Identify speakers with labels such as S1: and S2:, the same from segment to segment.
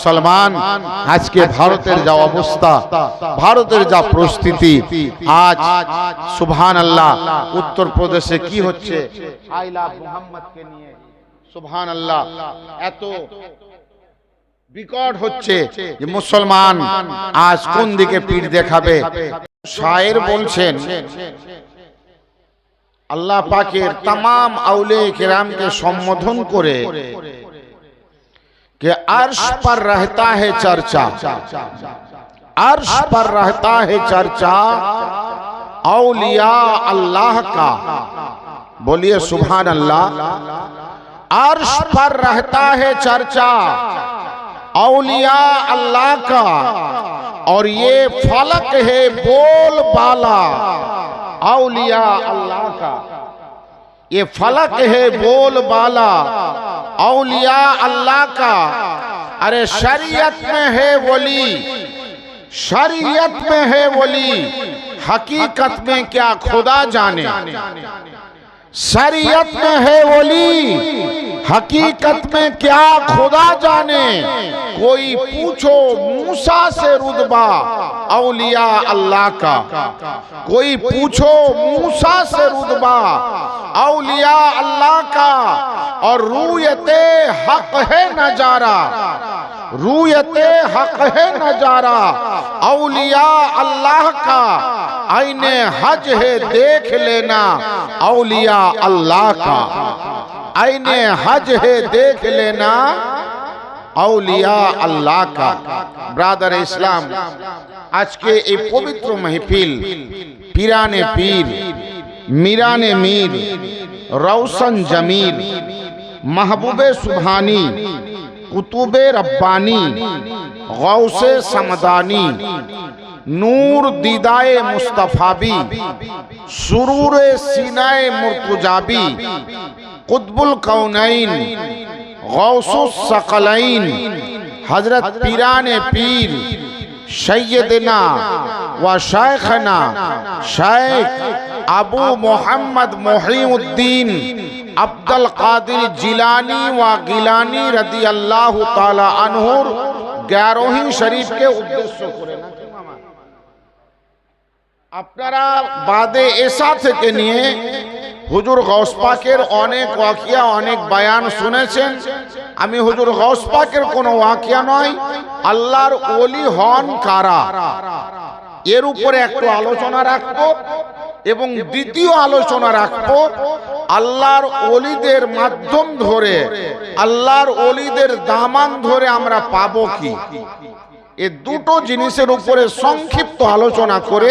S1: মুসলমান, আজকে ভারতের যা অবস্থা, ভারতের যা পরিস্থিতি, আজ সুবহানাল্লাহ উত্তরপ্রদেশে কি হচ্ছে, আই লাভ মুহাম্মদকে নিয়ে সুবহানাল্লাহ এত বিকট হচ্ছে যে মুসলমান আজ কোন দিকে পিঠ দেখাবে। শায়ের বলছেন আল্লাহ পাকের तमाम আউলিয়া কিরামকে সম্বোধন করে कि अर्श पर रहता है चर्चा, अर्श पर रहता है चर्चा औलिया अल्लाह का। बोलिए सुभान अल्लाह। अर्श पर रहता है चर्चा औलिया अल्लाह का, और ये फलक है बोलबाला औलिया अल्लाह का। ये फलक है बोलबाला औलिया अल्लाह का। अरे शरीयत में है वली, शरीयत में है वली, हकीकत में क्या खुदा जाने। शरीयत में है वली, हकीकत में क्या खुदा जाने। कोई पूछो मूसा से रुतबा औलिया अल्लाह का, कोई पूछो मूसा से रुतबा औलिया अल्लाह का। और रूयते हक है नजारा, रूयते हक है नजारा औलिया अल्लाह का। आईने हज है देख लेना औलिया अल्लाह का, आईने हज है देख लेना औलिया अल्लाह का। ब्रादर इस्लाम, आज के ये पवित्र महफिल पीराने पीर, मीराने मीर, रौशन जमील, महबूबे सुबहानी, कुतुबे रब्बानी, गौसे समदानी, नूर दीदाए मुस्तफाबी, सुरूरे सीनाए मुर्तजाबी, कुतुबुल कौनैन, गौसुस सकलैन, हजरत पीराने पीर सैयदना व शेखना शेख अबू मोहम्मद मुहीउद्दीन अब्दुल कादिर जिलानी व गिलानी रदी अल्लाह ताला अन्हुर 11वीं शरीफ के उद्देश्य করে আপনারা বাদে এসা থেকে নিয়ে হুজুর গৌস পাকের অনেক ওয়াকিয়া, অনেক বয়ান শুনেছেন। আমি হুজুর গৌস পাকের কোনো ওয়াকিয়া নয়, আল্লাহর ওলি হন কারা, এর উপরে একটু আলোচনা রাখবো। এবং দ্বিতীয় আলোচনা রাখবো আল্লাহর ওলিদের মাধ্যম ধরে, আল্লাহর ওলিদের দামান ধরে আমরা পাবো কি। এই দুটো জিনিসের উপরে সংক্ষিপ্ত আলোচনা করে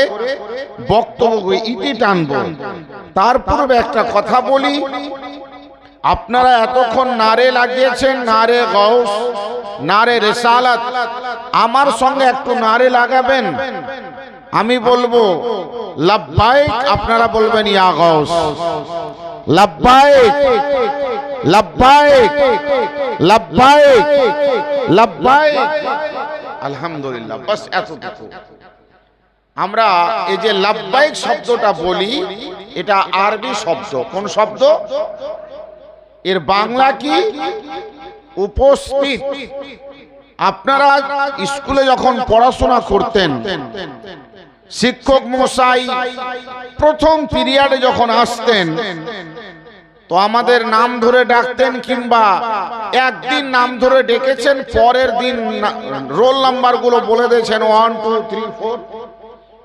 S1: বক্তব্য ইতি টানবো। তার পূর্বে একটা কথা বলি, আপনারা এতক্ষণ নারে লাগিয়েছেন, নারে গৌস, নারে রিসালাত, আমার সঙ্গে একটু নারে লাগাবেন। আমি বলবো লব্বাইক, আপনারা বলবেন ইয়া গৌস। লব্বাইক লব্বাইক লব্বাইক লব্বাইক। আলহামদুলিল্লাহ, বাস এতটুকু। আমরা এই যে লব্বাইক শব্দটা বলি, এটা আরবি শব্দ। কোন শব্দ? এর বাংলা কি? উপস্থিত। আপনারা স্কুলে যখন পড়াশোনা করতেন, শিক্ষক মশাই প্রথম পিরিয়ডে যখন আসতেন তো আমাদের নাম ধরে ডাকতেন, কিংবা একদিন নাম ধরে ডেকেছেন, পরের দিন রোল নাম্বার গুলো বলে দিয়েছেন 1 2 3 4।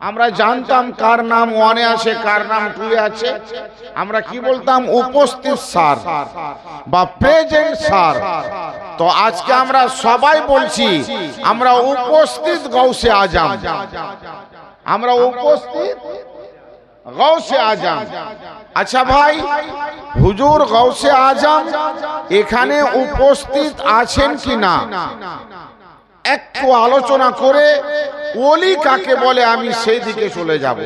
S1: আমরা জানতাম কার নাম 1-এ আছে, কার নাম 2-এ আছে। আমরা কি বলতাম? উপস্থিত স্যার বা প্রেজেন্ট স্যার। তো আজকে আমরা সবাই বলছি আমরা উপস্থিত গৌসে আজম, আমরা উপস্থিত গৌসে আজম। আচ্ছা ভাই, হুজুর গৌসে আজম এখানে উপস্থিত আছেন কি না একটু আলোচনা করে ওলি কাকে বলে আমি সেই দিকে চলে যাব।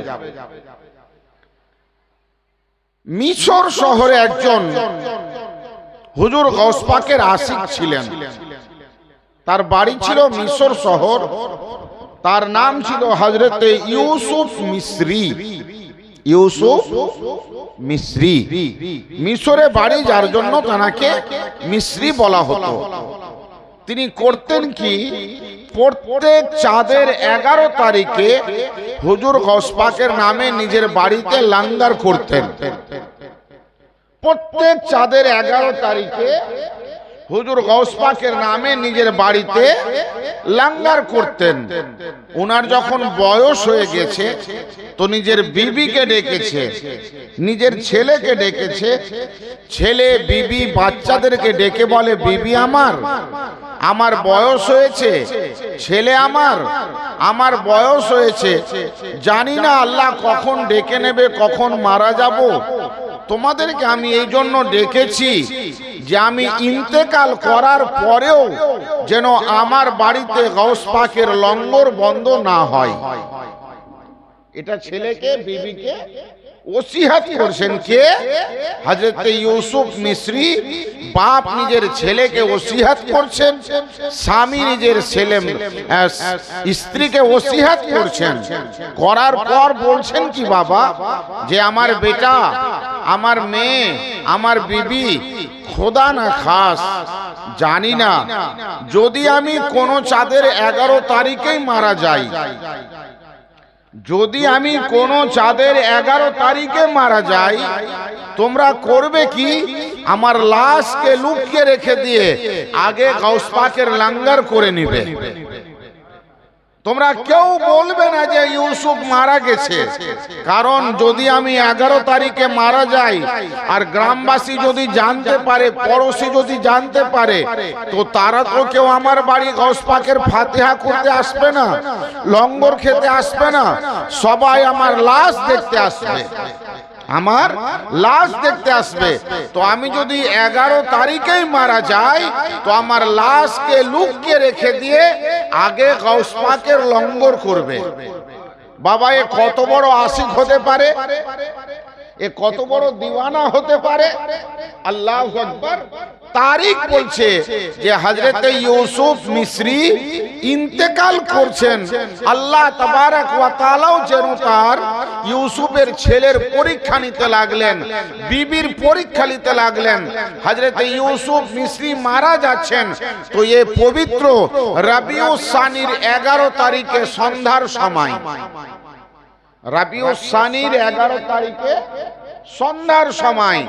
S1: মিশর শহরে একজন হুজুর গৌস পাকের আশিক ছিলেন। তার বাড়ি ছিল মিশর শহর। তার নাম ছিল হযরতে ইউসুফ মিসরি। ইউসুফ মিসরি, মিশরে বাড়ি, যার জন্য তাকে মিসরি বলা হতো। তিনি করতেন কি, প্রত্যেক চাঁদের 11 তারিখে হুজুর গৌস পাকের নামে নিজের বাড়িতে লঙ্গর করতেন। প্রত্যেক চাঁদের 11 তারিখে হুজুর গৌস পাকের নামে নিজের বাড়িতে লঙ্গর করতেন। ওনার যখন বয়স হয়ে গেছে তো নিজের বিবিকে ডেকেছে, নিজের ছেলেকে ডেকেছে। ছেলে বিবি বাচ্চাদেরকে ডেকে বলে, বিবি আমার বয়স হয়েছে, ছেলে আমার বয়স হয়েছে, জানি না আল্লাহ কখন ডেকে নেবে, কখন মারা যাব। তোমাদেরকে আমি এই জন্য ডেকেছি যে আমি ইন্তেকাল করার পরেও যেন আমার বাড়িতে গৌস পাকের লঙ্গর বন্ধ না হয়। এটা ছেলেকে বিবিকে ওসিয়াত করছেন কে? হযরত ইউসুফ মিসরি বাপ নিজের ছেলেকে ওসিয়াত করছেন, স্বামী নিজের ছেলে স্ত্রীকে ওসিয়াত করছেন। করার পর বলছেন কি, বাবা যে আমার বেটা, আমার মেয়ে, আমার বিবি খোদা না খাস জানি না যদি আমি কোন চাঁদের 11 তারিখেই মারা যাই, যদি আমি কোন চাঁদের 11 তারিখে মারা যাই, তোমরা করবে কি, আমার লাশকে লুকিয়ে রেখে দিয়ে আগে গৌস পাকের লঙ্গর করে নিবে। তোমরা কেউ বলবে না যে ইউসুফ মারা গেছে, কারণ যদি আমি 11 তারিখে মারা যাই আর গ্রামবাসী যদি জানতে পারে, পড়োশি যদি জানতে পারে, তো তারা তো কেউ আমার বাড়ি গৌস পাকের ফাতিহা করতে আসবে না, লঙ্গর খেতে আসবে না, সবাই আমার লাশ দেখতে আসবে, আমার লাশ দেখতে আসবে। তো আমি যদি 11 তারিখেই মারা যাই তো আমার লাশকে লুকিয়ে রেখে দিয়ে আগে গৌস পাকের লঙ্গর করবে। বাবা এ কত বড় আশিক হতে পারে, এ কত বড় দিওয়ানা হতে পারে। আল্লাহু আকবার। তারিখ বলছে যে হযরত ইউসুফ মিসরি ইন্তেকাল করছেন। আল্লাহ তাবারক ওয়া তাআলাও যেন তার ইউসুফের ছেলের পরীক্ষা নিতে লাগলেন, বিবির পরীক্ষা নিতে লাগলেন। হযরত ইউসুফ মিসরি মারা যাচ্ছেন তো এ পবিত্র রবিউস সানির 11 তারিখে সন্ধ্যার সময়, রবিউস সানির 11 তারিখে সন্ধ্যার সময়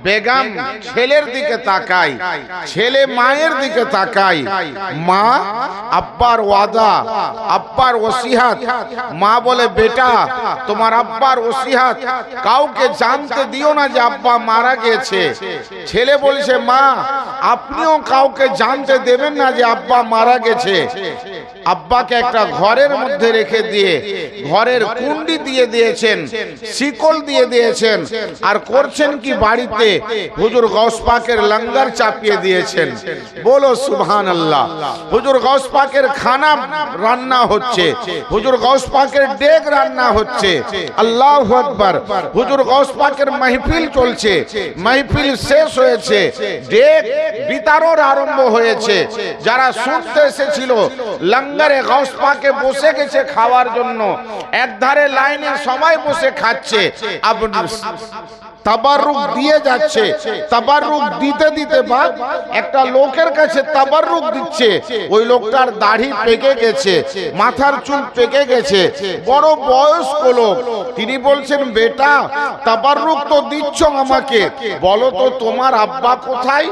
S1: বেগম ছেলের দিকে তাকায়, ছেলে মায়ের দিকে তাকায়। মা আব্বার ওয়াদা, আব্বার ওসিয়াত। মা বলে, বেটা তোমার আব্বার ওসিয়াত কাউকে জানতে দিও না যে আব্বা মারা গেছে। ছেলে বলছে, মা আপনিও কাউকে জানতে দেবেন না যে আব্বা মারা গেছে। আব্বাকে একটা ঘরের মধ্যে রেখে দিয়ে ঘরের কুন্ডি দিয়ে দিয়েছেন, শিকল দিয়ে দিয়েছেন, আর করছেন কি বাড়িতে হুজুর গৌস পাকের লঙ্গর চাপিয়ে দিয়েছেন। বলো সুবহানাল্লাহ। হুজুর গৌস পাকের খানা রান্না হচ্ছে, হুজুর গৌস পাকের ডেক রান্না হচ্ছে। আল্লাহু আকবার। হুজুর গৌস পাকের মাহফিল চলছে, মাহফিল শেষ হয়েছে, ডেক বিতরণ আরম্ভ হয়েছে। যারা শুনতে এসেছিল লঙ্গরে গৌস পাকে বসে গেছে খাওয়ার জন্য, একধারে লাইনে সবাই বসে খাচ্ছে। তাবাররুক দিয়ে যাচ্ছে, তাবাররুক দিতে দিতে বাদ একটা লোকের কাছে তাবাররুক দিচ্ছে। ওই লোকটার দাড়ি পেকে গেছে, মাথার চুল পেকে গেছে, বড় বয়স্ক লোক। তিনি বলছেন, বেটা তাবাররুক তো দিচ্ছ আমাকে, বলো তো তোমার আব্বা কোথায়?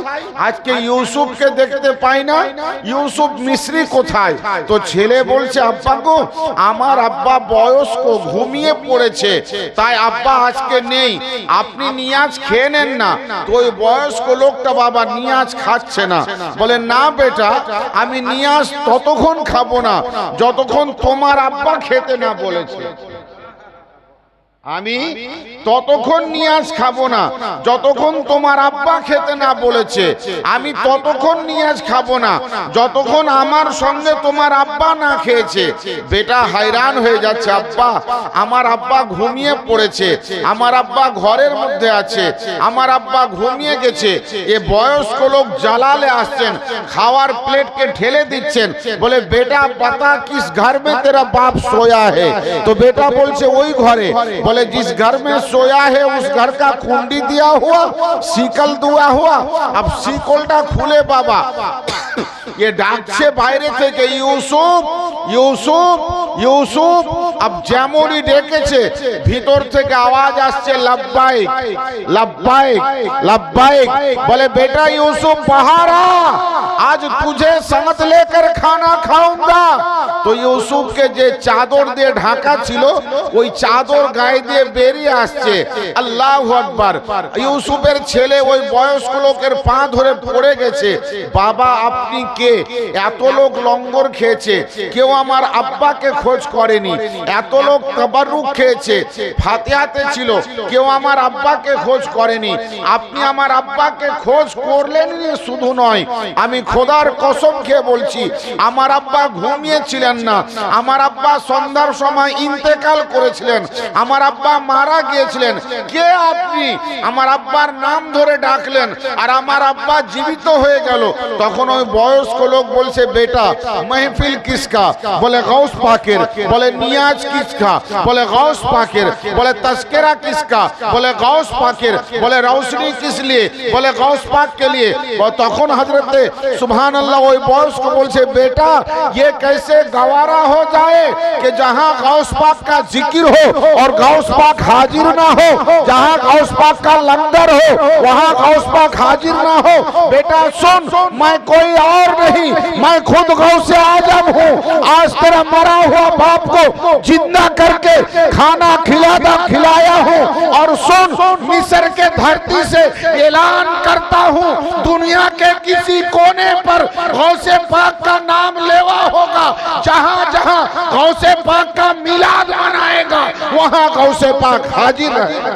S1: আজকে ইউসুফকে দেখতে পাই না, ইউসুফ মিসরি কোথায়? তো ছেলে বলছে, আব্বা গো আমার আব্বা বয়স্ক, ঘুমিয়ে পড়েছে, তাই আব্বা আজকে নেই, আপনি নিয়াজ খেয়ে নেন না। তো ওই বয়স্ক লোকটা বাবা নিয়াজ খাচ্ছে না। বলে, না বেটা আমি নিয়াজ ততক্ষণ খাবো না যতক্ষণ তোমার আব্বা খেতে না বলেছে। আমি ততক্ষণ নিয়াজ খাবো না যতক্ষণ তোমার আব্বা খেতে না বলেছে। আমি ততক্ষণ নিয়াজ খাবো না যতক্ষণ আমার সঙ্গে তোমার আব্বা না খেয়েছে। বেটা হায়রান হয়ে যাচ্ছে, আব্বা আমার আব্বা ঘুমিয়ে পড়েছে, আমার আব্বা ঘরের মধ্যে আছে, আমার আব্বা ঘুমিয়ে গেছে। এ বয়স্ক লোক জালালে আসছেন, খাওয়ার প্লেটকে ঠেলে দিচ্ছেন। বলে, বেটা পাতা কিস ঘর মে তেরা বাপ সোয়া হে? তো বেটা বলছে, ওই ঘরে। बोले जिस घर में सोया है उस घर का कुंडी दिया हुआ, सीकल दुआ हुआ। अब सीकलटा खुले बाबा ये ডাকছে বাইরে থেকে ইউসুফ ইউসুফ ইউসুফ। अब যেমনই ডেকেছে ভিতর থেকে আওয়াজ আসছে লব্বাইক लब्बाइक लब्बाइक। बोले बेटा यूसुफ बाहर आ, आज तुझे साथ लेकर खाना खाऊंगा। तो यूसुफ के जे चादर দিয়ে ঢাকা ছিল ওই চাদর গায়ে দিয়ে বেরিয়ে আসছে। আল্লাহু আকবার। ইউসুফের ছেলে ওই বয়স্ক লোকের পা ধরে পড়ে গেছে, বাবা আপনি কে? এত লোক লঙ্গর খেয়েছে, কেউ আমার আব্বাকে খোঁজ করেনি। এত লোক তাবাররুক খেয়েছে, ফাতিহাতে ছিল, কেউ আমার আব্বাকে খোঁজ করেনি। আপনি আমার আব্বাকে খোঁজ করলেন না, শুধু নয় আমি খোদার কসম খেয়ে বলছি আমার আব্বা ঘুমিয়েছিলেন না, আমার আব্বা সন্ধ্যার সময় ইন্তেকাল করেছিলেন, আমার আব্বা মারা গিয়েছিলেন। কে আপনি? আমার আব্বার নাম ধরে ডাকলেন আর আমার আব্বা জীবিত হয়ে গেল। তখন ওই বয়স্ক লোক বলছে বেটা महफिल किसका? बोले गौस पाकेर। बोले नियाज किसका? बोले गौस पाकेर। बोले तस्करा किसका? बोले गौस पाकेर। बोले रोशनी किस लिए? बोले गौस पाक के लिए। वो तखन हजरत सुभान अल्लाह ওই বয়স্ক বলছে बेटा ये कैसे गवारा हो जाए कि जहां गौस पाक का जिक्र हो और गौस पाक हाजिर ना हो, जहां गौस पाक का लंगर हो वहां गौस पाक हाजिर ना हो। बेटा सुन, मैं कोई और नहीं, मैं खुद गौस आजम हूँ। आज तेरा मरा हुआ बाप को जिंदा करके खाना खिलाया हूँ। और सुन, मिस्र के धरती से ऐलान करता हूँ दुनिया के किसी कोने पर गौसे पाक का नाम लेवा होगा, जहाँ जहाँ गौसे पाक का मिलाद मनाएगा वहाँ गौसे पाक हाजिर रहेगा।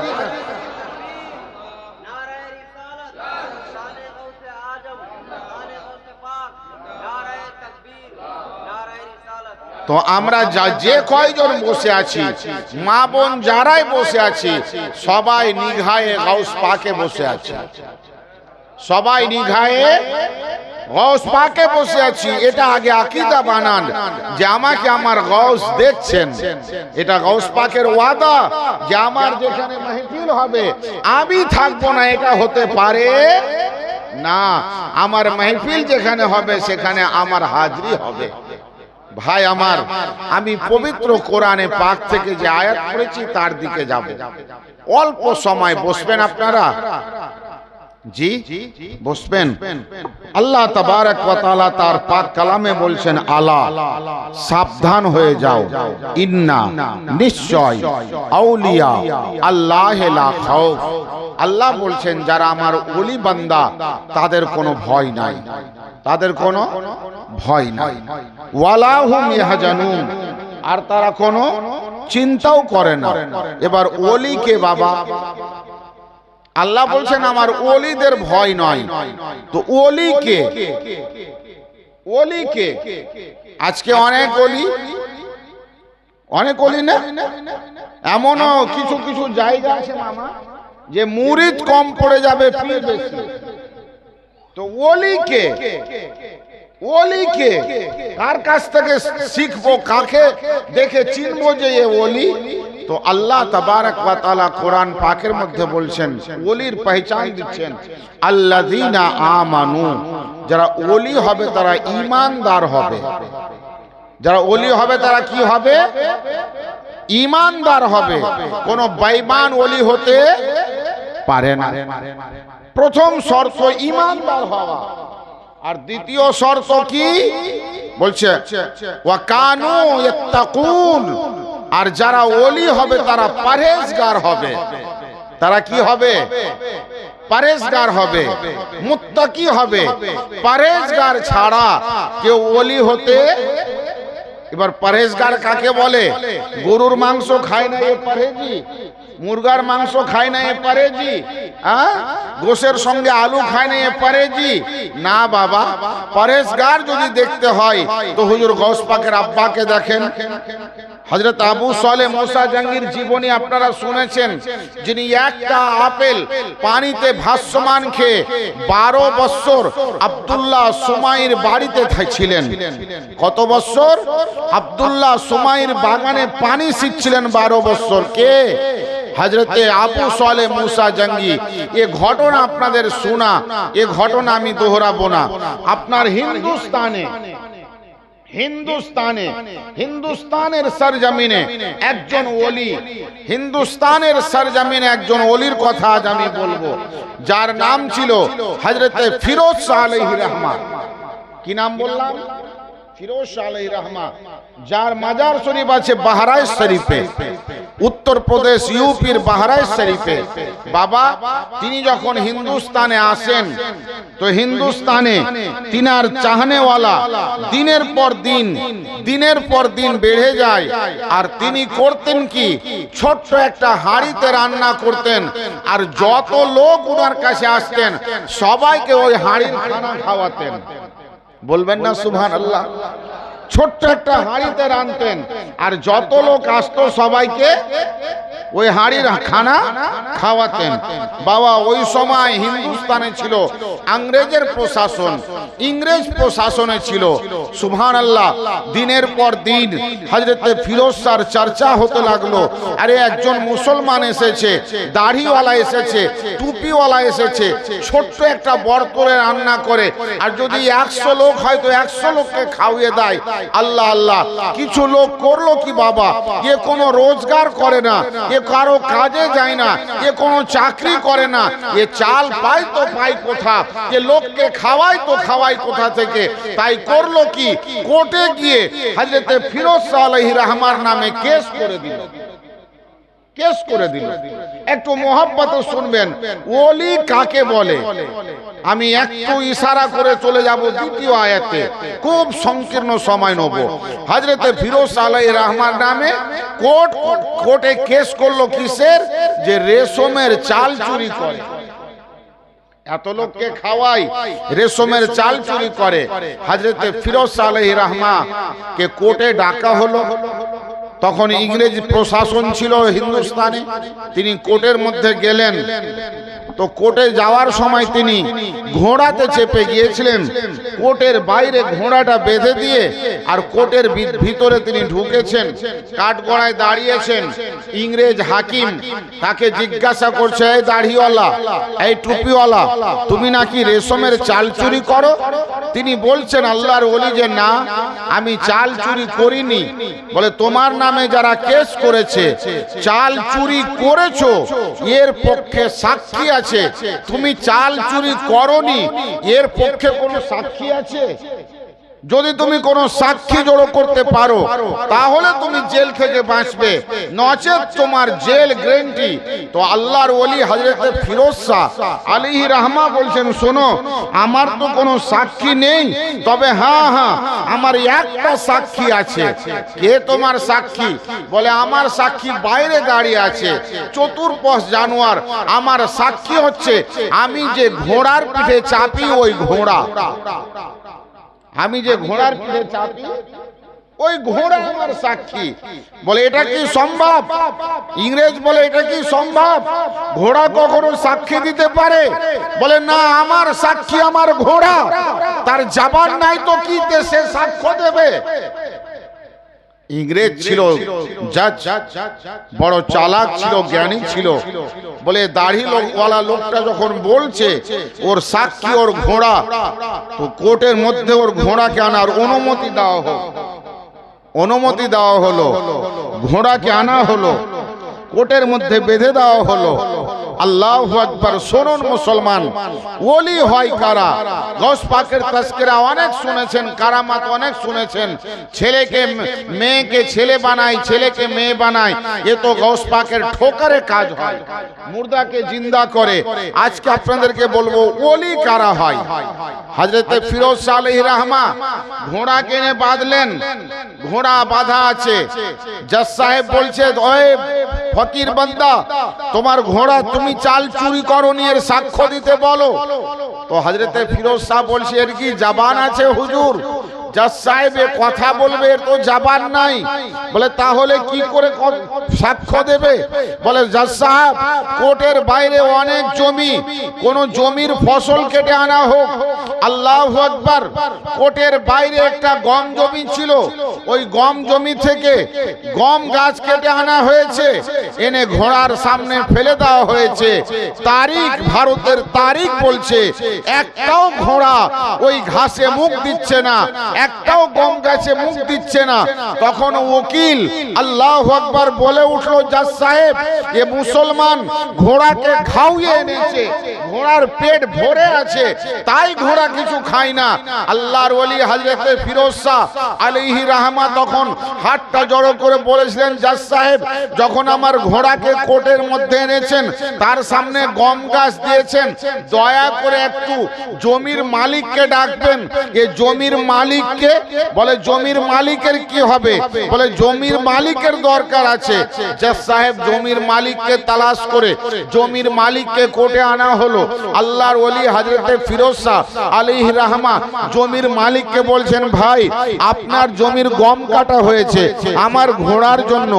S1: তো আমরা যে কয়জন বসে আছি, মা বোন যারাই বসে আছি, সবাই নিগাহে গাউস পাকে বসে আছি, সবাই নিগাহে গাউস পাকে বসে আছি। এটা আগে আকীদা বানান যে আমাকে আমার গাউস দেখছেন, এটা গাউস পাকের ওয়াদা যে আমার যেখানে মাহফিল হবে আমি থাকবো না, এটা হতে পারে না। আমার মাহফিল যেখানে হবে সেখানে আমার হাজিরি হবে। ভাই আমার, আমি পবিত্র কোরআনে পাক থেকে যে আয়াত পড়েছি তার দিকে যাব। অল্প সময় বসবেন আপনারা, জি বসবেন। আল্লাহ তাবারক ওয়া তাআলা তার পাক কালামে বলছেন আলা, সাবধান হয়ে যাও, ইন্না নিশ্চয়, আউলিয়া আল্লাহে লা খাউফ। আল্লাহ বলছেন যারা আমার ওলি বান্দা তাদের কোনো ভয় নাই, তাদের কোনো ভয় নাই। ওয়ালা হুম ইয়াহজানুন, আর তারা কোনো চিন্তাও করে না। এবার ওলি কে বাবা? আল্লাহ বলছেন আমার ওলিদের ভয় নয়। তো ওলি কে? ওলি কে? আজকে অনেক ওলি না, এমনও কিছু কিছু জায়গা আছে মামা যে মুরিদ কম পড়ে যাবে, পীর বেশি। তো ওলি কে? ওলি কে? কার কাছ থেকে শিখবো, কাকে দেখে চিনবো যে এ ওলি? তো আল্লাহ তাবারক ওয়া তাআলা কোরআন পাকের মধ্যে বলছেন, ওলির পহচান দিচ্ছেন আল্লাযীনা আমানু, যারা ওলি হবে তারা ঈমানদার হবে। যারা ওলি হবে তারা কি হবে? ঈমানদার হবে। কোন বেঈমান ওলি হতে পারে না। প্রথম শর্ত ঈমানদার হওয়া, আর দ্বিতীয় শর্ত কি বলছে? ওয়া কানু ইয়াত্তাকুন, আর যারা ওলি হবে তারা পরহেজগার হবে। তারা কি হবে? পরহেজগার হবে, মুত্তাকি হবে। পরহেজগার ছাড়া কেউ ওলি হতে। এবার পরহেজগার কাকে বলে? গরুর মাংস খায় না এ পরহেজি, মুরগার মাংস খায় না এ পরহেজি, গোশের সঙ্গে আলু খায় না এ পরহেজি না বাবা। পরহেজগার যদি দেখতে হয় তো হুজুর গৌস পাকের আব্বাকে দেখেন। হযরত আবু সালেহ মুসা জাঙ্গির জীবনী আপনারা শুনেছেন, যিনি একটা আপেল পানিতে ভাসমান খেয়ে 12 বছর আব্দুল্লাহ সুমাইর বাড়িতে ছিলেন। কত বছর? আব্দুল্লাহ সুমাইর বাগানে পানি ছিটছিলেন 12 বছর। কে? হযরতে আবু সালেহ মুসা জঙ্গি। এ ঘটনা আপনাদের শোনা, এ ঘটনা আমি দোহরাবো না। আপনার হিন্দুস্তানের সরজমিনে একজন ওলি, হিন্দুস্তানের সরজমিনে একজন ওলির কথা আজ আমি বলবো, যার নাম ছিল হযরতে ফিরোজ শাহ আলাইহির রহমা। কি নাম বললাম? ফিরোজ শাহ আলাইহির রহমা, যার মাজার শরীফ আছে বাহরাইচ শরীফে, উত্তরপ্রদেশ ইউপির বাহরাইচ শরীফে। বাবা তিনি যখন হিন্দুস্তানে আসেন তো হিন্দুস্তানে তিনার চাহনেওয়ালা দিনের পর দিন বেড়ে যায়। আর তিনি করতেন কি, ছোট্ট একটা হাঁড়িতে রান্না করতেন, আর যত লোক ওনার কাছে আসতেন সবাইকে ওই হাঁড়ির খানা খাওয়াতেন। বলবেন না সুবহানাল্লাহ? ছোট্ট একটা হাঁড়িতে রাঁধতেন, আর যত লোক আসতো সবাইকে ওই হাঁড়ির খানা খাওয়াতেন। বাবা ওই সময় হিন্দুস্তানে ছিল ইংরেজের প্রশাসন, ইংরেজ প্রশাসনে ছিল। সুবহানাল্লাহ, দিনের পর দিন হযরতে ফিরোজ শাহর চর্চা হতে লাগলো। আরে একজন মুসলমান এসেছে, দাড়িওয়ালা এসেছে, টুপিওয়ালা এসেছে, ছোট্ট একটা বরতলে রান্না করে, আর যদি 100 লোক হয় তো 100 লোককে খাওয়িয়ে দেয়। আল্লাহ আল্লাহ, কিছু লোক করলো কি বাবা, এ কোনো রোজগার করে না, এ কারো কাজে যায় না, এ কোনো চাকরি করে না, এ চাল পায় তো পায় কোথা, এ লোককে খাওয়ায় তো খাওয়ায় কোথা থেকে। তাই করলো কি, কোর্টে গিয়ে হযরতে ফিরোজ শাহ আলাইহির রহমার নামে কেস করে দিল। একটু মোহাব্বতে শুনবেন, ওলি কাকে বলে। আমি একটু ইশারা করে চলে যাব দ্বিতীয় আয়াতে, খুব সংকীর্ণ সময় নেব। হযরতে ফিরোজ শাহ আলাইহির রহমার নামে কোর্টে কেস করলো কিসের, যে রেশমের চাল চুরি করে। এত লোককে খাওয়াই, রেশমের চাল চুরি করে। হযরতে ফিরোজ শাহ আলাইহির রহমা কে কোর্টে ডাকা হলো। তখন ইংরেজ প্রশাসন ছিল হিন্দুস্তানে। তিনি কোর্টের মধ্যে গেলেন, তো কোর্টে যাওয়ার সময় তিনি ঘোড়াতে চেপে গিয়েছিলেন। কোর্টের বাইরে ঘোড়াটা বেঁধে দিয়ে আর কোর্টের ভিতরে তিনি ঢুকেছেন, কাঠগড়ায় দাঁড়িয়েছেন। ইংরেজ হাকিম তাকে জিজ্ঞাসা করছে, এই দাড়িওয়ালা, এই টুপিওয়ালা, তুমি নাকি রেশমের চাল চুরি করো? তিনি বলছেন আল্লাহর ওলি যে না, আমি চাল চুরি করিনি। বলে তোমার নামে যারা কেস করেছে, চাল চুরি করেছো, এর পক্ষে সাক্ষী আছে। তুমি চাল চুরি করনি, এর পক্ষে কোনো সাক্ষী আছে? যদি তুমি কোনো সাক্ষী জড়ো করতে পারো তাহলে তুমি জেল থেকে বাঁচবে, নচেত তোমার জেল গ্যারান্টি। তো আল্লাহর ওলি হযরত ফিরোজ শাহ আলাইহির রহমা বলছেন, শোনো, আমার তো কোনো সাক্ষী নেই, তবে হ্যাঁ আমার একটা সাক্ষী আছে। কে তোমার সাক্ষী? বলে আমার সাক্ষী বাইরে দাঁড়িয়ে আছে, চতুর্পশ জানোয়ার। আমার সাক্ষী হচ্ছে আমি যে ঘোড়ার পিঠে চাপি, ওই ঘোড়া, আমি যে ঘোড়ার পিঠে চাপি ওই ঘোড়া আমার সাক্ষী। বলে এটা কি সম্ভব? ইংরেজ বলে এটা কি সম্ভব? ঘোড়া কখনো সাক্ষী দিতে পারে? বলে না, আমার সাক্ষী আমার ঘোড়া, তার জবান নাই তো কি দেশে সাক্ষ্য দেবে? ইংরেজ ছিল জাজ, বড় চালাক ছিল, জ্ঞানী ছিল। বলে দাড়ি লোকওয়ালা লোকটা যখন বলছে ওর সাক্ষী ওর ঘোড়া, তো কোর্টের মধ্যে ওর ঘোড়াকে আনার অনুমতি দেওয়া হলো। ঘোড়াকে আনা হলো, কোর্টের মধ্যে বেঁধে দেওয়া হলো। আল্লাহু আকবার। শুনুন মুসলমান, ওলি হয় কারা? গৌস পাকের তাজকিরা অনেক শুনেছেন, কারামাত অনেক শুনেছেন। ছেলেকে মেয়েকে ছেলে বানায়, ছেলেকে মেয়ে বানায়, এ তো গৌস পাকের ঠোকারে কাজ হয়, মুর্দাকে জিন্দা করে। আজকে আপনাদেরকে বলবো ওলি কারা হয়। হযরতে ফিরোজ শাহ আলাইহির রহমা ঘোড়া কিনে বাঁধলেন, ঘোড়া বাঁধা আছে। জজ সাহেব বলছে, ওই ফকির বান্দা, তোমার ঘোড়া তুমি চাল চুরি করনি, এর সাক্ষ্য দিতে বলো। তো হযরতে ফিরোজ শাহ বলছে, এর কি জবান আছে হুজুর? জাজ সাহেব কথা বলবে, এর তো জবান নাই। বলে তাহলে কি করে সাক্ষ্য দেবে? বলে জাজ সাহেব, কোর্টের বাইরে অনেক জমি, কোন জমির ফসল কেটে আনা হোক। আল্লাহু আকবার। কোর্টের বাইরে একটা গম জমি ছিল, ওই গম জমি থেকে গম গাছ কেটে আনা হয়েছে, এনে ঘোড়ার সামনে ফেলে দেওয়া হয়েছে। তারিখ, ভারতের তারিখ বলছে একটাও ঘোড়া ওই ঘাসে মুখ দিচ্ছে না, একটাও গম গাছে মুখ দিচ্ছে না। তখন উকিল আল্লাহু আকবার বলে উঠলো, জাজ সাহেব, এ মুসলমান ঘোড়াকে খাওয়িয়ে এনেছে, ঘোড়ার পেট ভরে আছে, তাই ঘোড়া কিছু খায় না। আল্লাহর ওলি হযরত ফিরোজ শাহ আলাইহি রাহমা তখন হাতটা জড়ো করে বলেছিলেন, জাজ সাহেব, যখন আমার ঘোড়াকে কোর্টের মধ্যে এনেছেন, তার সামনে গম গাছ দিয়েছেন, দয়া করে একটু জমির মালিককে ডাকবেন। এই জমির মালিককে, বলে জমির মালিকের কি হবে? বলে জমির মালিকের দরকার আছে। জাজ সাহেব জমির মালিককে তালাশ করে জমির মালিককে কোর্টে আনা হলো। আল্লাহর ওলি হযরত ফিরোজ শাহ আলাইহি রাহমা জমির মালিককে বলছেন, ভাই, আপনার জমির গম কাটা হয়েছে, আমার ঘোড়ার জন্য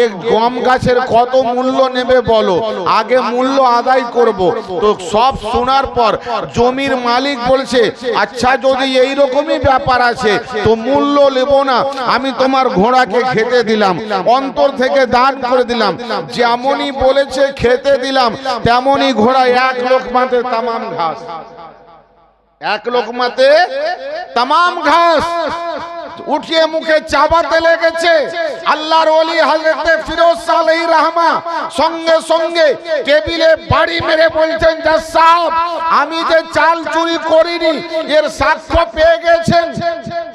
S1: এই গম গাছের কত মূল্য নেবে বলো, আগে মূল্য আদায় করব। তো সব শোনার পর জমির মালিক বলছে, আচ্ছা যদি এই রকমই ব্যাপার আছে তো মূল্য নেব না, আমি তোমার ঘোড়াকে খেতে দিলাম, অন্তর থেকে দান করে দিলাম, যেমনই বলেছে খেতে দিলাম, তেমনই ঘোড়া এক লোকমাতে তামাম ঘাস, এক লোকমাতে তামাম ঘাস উঠিয়ে মুখে চাবাতে লেগেছে। আল্লাহর ওলি হযরত ফিরোজ শাহ আলাইহি রাহমা সঙ্গে সঙ্গে টেবিলে বাড়ি মেরে বলছেন, জাজ সাহেব, আমি যে চাল চুরি করিনি এর সাক্ষ্য পেয়ে গেছেন।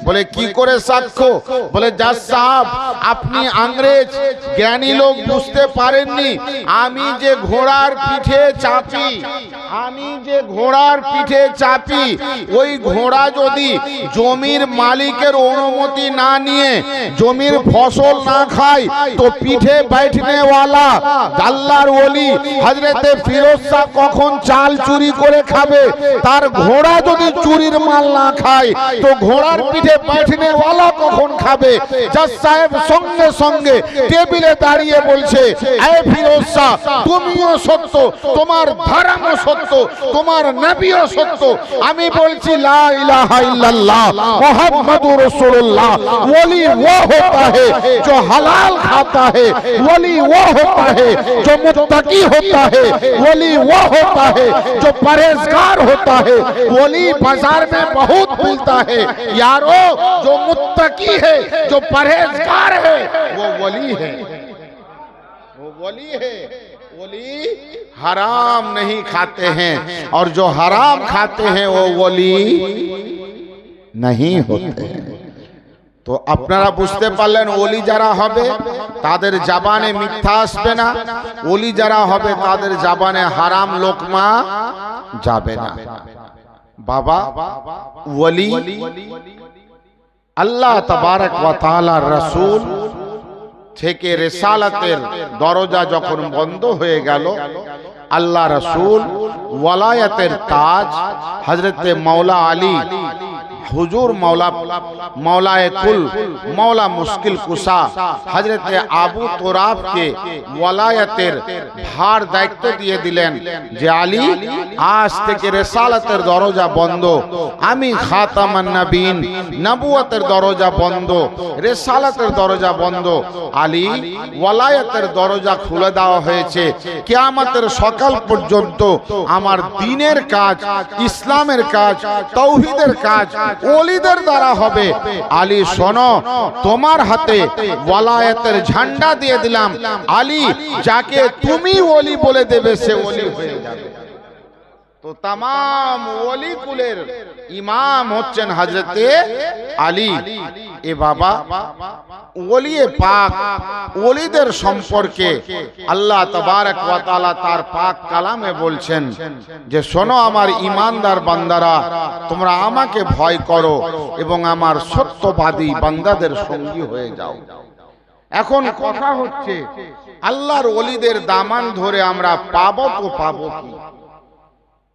S1: বলে কি করে সাক্ষ্য? বলে জাজ সাহেব, আপনি ইংরেজ জ্ঞানী লোক, বুঝতে পারেননি, আমি যে ঘোড়ার পিঠে চাপি, আমি যে ঘোড়ার পিঠে চাপি, ওই ঘোড়া যদি জমির মালিকের অনুমতি না নিয়ে জমির ফসল না খায় তো পিঠে बैठने वाला আল্লাহর ওলি হযরত ফিরোজ শাহ কখন চাল চুরি করে খাবে? তার ঘোড়া যদি চুরির মাল না খায় তো ঘোড়ার পিঠে बैठने वाला কখন খাবে? জাজ সাহেব সঙ্গে সঙ্গে টেবিলে দাঁড়িয়ে বলছে, এ ফিরোজ শাহ, তুমিও সত্য, তোমার ধর্মও সত্য, তোমার নবীও সত্য, আমি বলছি লা ইলাহা ইল্লাল্লাহ মুহাম্মাদুর রাসূলুল্লাহ। ওলি वो होता है जो हलाल खाता है, वली वो होता है जो मुत्तकी होता है, वली वो होता है जो परहेजगार होता है। वली बाजार में बहुत मिलता है यारो, जो मुत्तकी है, जो परहेजगार है, वो वली है, वो वली है। वली हराम नहीं खाते हैं, और जो हराम खाते हैं वो वली नहीं होते। তো আপনারা বুঝতে পারলেন, ওলি যারা হবে তাদের জবানে মিথ্যা আসবে না, ওলি যারা হবে তাদের জবানে হারাম লোকমা যাবে না। বাবা, ওলি আল্লাহ তাবারক ওয়া তাআলার রাসূল থেকে রিসালাতের দরজা যখন বন্ধ হয়ে গেল, আল্লাহ রাসূল ওয়ালায়াতের তাজ হযরতে মাওলা আলী হুজুর मौलाए कुल मौला मुश्किल कुशा हजरत आबू तुराब के वलायतेर भार दायित्व दिए दिलेन जे आली आज থেকে রিসালাতের দরজা বন্ধ, আমি খাতামান নবীন, নবুয়তের দরজা বন্ধ, রিসালাতের দরজা বন্ধ, আলী ওয়ালায়াতের দরজা খুলে দেওয়া হয়েছে। কিয়ামতের সকাল পর্যন্ত আমার দ্বীনের কাজ, ইসলামের কাজ, তাওহীদের কাজ ওলিদের দ্বারা হবে। আলী শোনো, তোমার হাতে ওয়ালায়াতের ঝান্ডা দিয়ে দিলাম, আলী যাকে তুমি ওলি বলে দেবে সে ওলি হয়ে যাবে। তো तमाम ওলি কুলের ইমাম হচ্ছেন হযরতে আলী। এ বাবা, ওলিয়ে পাক, ওলিদের সম্পর্কে আল্লাহ তাবারক ওয়া তাআলা তার পাক কালামে বলছেন যে শোনো আমার ঈমানদার বান্দারা, তোমরা আমাকে ভয় করো এবং আমার সত্যবাদী বান্দাদের সঙ্গী হয়ে যাও। এখন কথা হচ্ছে, আল্লাহর ওলিদের দামান ধরে আমরা পাবো তো পাবো কি?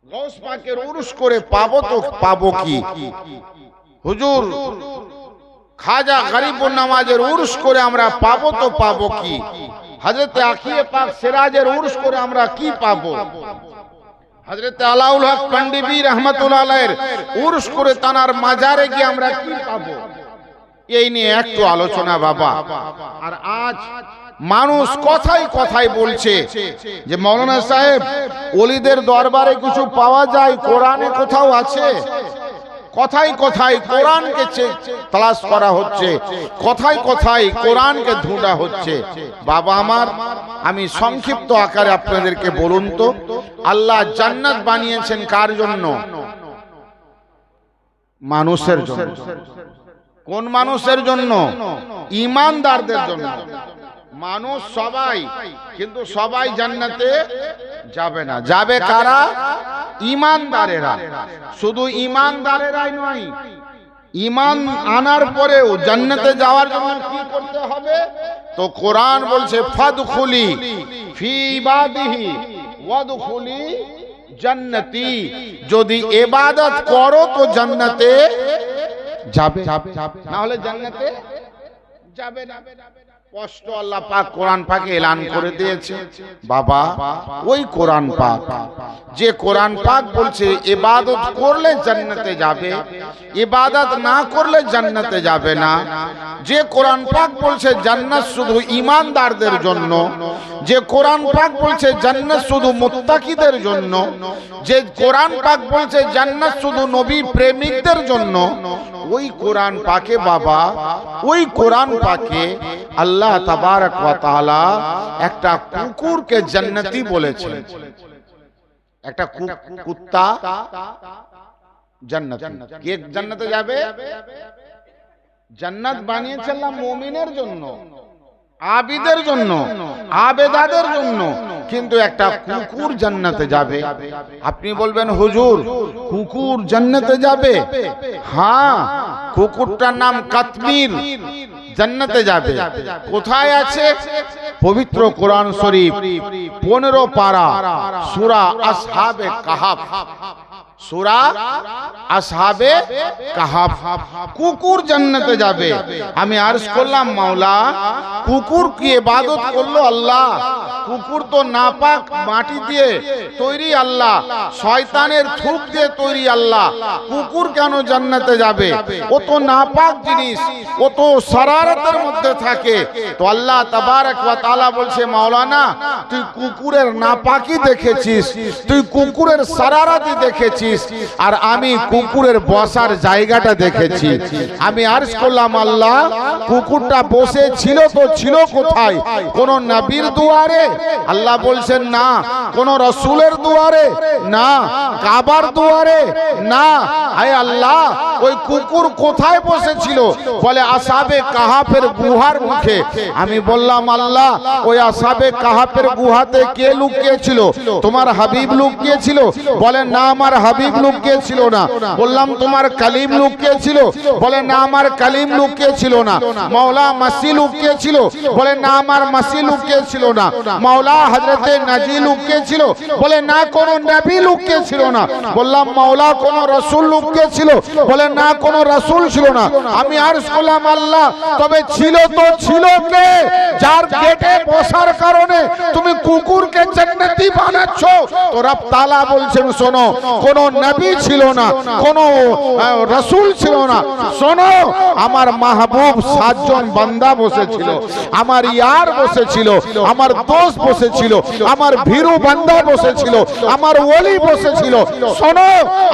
S1: গৌস পাকের উরুস করে পাবো তো পাবো কি? হুজুর খাজা গরিবুন নামাজের উরস করে আমরা পাবো তো পাবো কি? হযরত আখিয়ে পাক সিরাজের উরস করে আমরা কি পাবো? হযরত আলাউল হক পান্ডিবি রহমাতুল্লাহ আলাইহির উরস করে তানার মাজারে গিয়ে আমরা কি পাবো? এই নিয়ে একটু আলোচনা বাবা। আর আজ মানুষ কথাই কথাই বলছে যে মাওলানা সাহেব ওলিদের দরবারে কিছু পাওয়া যায়, কোরআনে কোথাও আছে? কথাই কথাই কোরআনকে তালাশ করা হচ্ছে, কথাই কথাই কোরআনকে ঢুঁড়া হচ্ছে। বাবা আমার, আমি সংক্ষিপ্ত আকারে আপনাদেরকে বলুন তো, আল্লাহ জান্নাত বানিয়েছেন কার জন্য? মানুষের জন্য। কোন মানুষের জন্য? ঈমানদারদের জন্য। মানুষ সবাই, কিন্তু সবাই জান্নাতে যাবে না। যাবে কারা? ঈমানদারেরা। শুধু ঈমানদারেরাই নয়, ঈমান আনার পরেও জান্নাতে যাওয়ার জন্য কি করতে হবে? তো কোরআন বলছে ফাদখুলি ফি ইবাদিহি ওয়াদখুলি জান্নতি। যদি ইবাদত করো তো জান্নাতে যাবে, না হলে জান্নাতে যাবে না। স্পষ্ট আল্লাহ পাক কোরআন পাকে এলান করে দিয়েছে। বাবা, ওই কোরআন পাক, যে কোরআন পাক বলছে ইবাদত করলে জান্নাতে যাবে, ইবাদত না করলে জান্নাতে যাবে না, যে কোরআন পাক বলছে জান্নাত শুধু ঈমানদারদের জন্য, যে কোরআন পাক বলছে জান্নাত শুধু মুত্তাকিদের জন্য, যে কোরআন পাক বলছে জান্নাত শুধু নবী প্রেমিকদের জন্য, ওই কোরআন পাকে বাবা, ওই কোরআন পাকে আল্লাহ তাবারক ওয়া তাআলা একটা কুকুরকে জান্নাতি বলেছেন। একটা কুত্তা জান্নাতি। কে জান্নাতে যাবে? জান্নাত বানিয়েছেন আল্লাহ মুমিনের জন্য, আবিদের জন্য, আবেদাদের জন্য, কিন্তু একটা কুকুর জান্নাতে যাবে। আপনি বলবেন হুজুর কুকুর জান্নাতে যাবে? হ্যাঁ, কুকুরটার নাম কাতমির, জান্নাতে যাবে। কোথায় আছে? পবিত্র কোরআন শরীফ 15 পারা সূরা আসহাবে কাহাফ, সূরা আসহাবে কাহাফ। কুকুর জান্নাতে যাবে। আমি আরজ করলাম মাওলা, কুকুর কি ইবাদত করলো আল্লাহ? কুকুর তো নাপাক মাটি দিয়ে তৈরি আল্লাহ, শয়তানের থুক দিয়ে তৈরি আল্লাহ। কুকুর কেন জান্নাতে যাবে? ও তো নাপাক জিনিস, ও তো শরারতের মধ্যে থাকে। তো আল্লাহ তাবারক ওয়া তাআলা বলছে মাওলানা, তুই কুকুরের নাপাকি দেখেছিস, তুই কুকুরের শরারতি দেখেছিস, আর আমি কুকুরের বসার জায়গাটা দেখেছি। আমি আরজ করলাম আল্লাহ, কুকুরটা বসে ছিল তো ছিল কোথায়? কোন নবীর দুয়ারে? আল্লাহ বলছেন না। কোন রাসূলের দুয়ারে? না। কাবার দুয়ারে? না। আয় আল্লাহ, ওই কুকুর কোথায় বসেছিল? বলে আসহাবে কাহাফের গুহার মুখে। আমি বললাম আল্লাহ, ওই আসহাবে কাহাফের গুহাতে কে লুকিয়েছিল? তোমার হাবিব লুকিয়েছিল? বলে না, আমার হাবিব লুকিয়েছিল না। বললাম তোমার কালিম লুকিয়েছিল? বলে না, আমার কালিম লুকিয়েছিল না। মাওলা মাসি লুকিয়েছিল? বলে না, আমার মাসি লুকিয়েছিল না। মাওলা হযরতে নাজি লুকিয়েছিল? বলে না, কোন নবী লুকিয়েছিল না। বললাম মাওলা কোন রাসূল লুকিয়েছিল? বলে না, কোন রাসূল ছিল না। আমি আরজ করলাম আল্লাহ, তবে ছিল তো ছিল কে? যার গেটে বসার কারণে তুমি কুকুরকে জান্নাতি বানাচ্ছ। তো রব তাআলা বলছেন শোনো, কোন নবী ছিল না, কোন রাসূল ছিল না। শোনো, আমার মাহবুব 7 জন বান্দা বসেছিল, আমার ইয়ার বসেছিল, আমার দোস্ত বসেছিল, আমার ভীরু বান্দা বসেছিল, আমার ওলি বসেছিল। শোনো,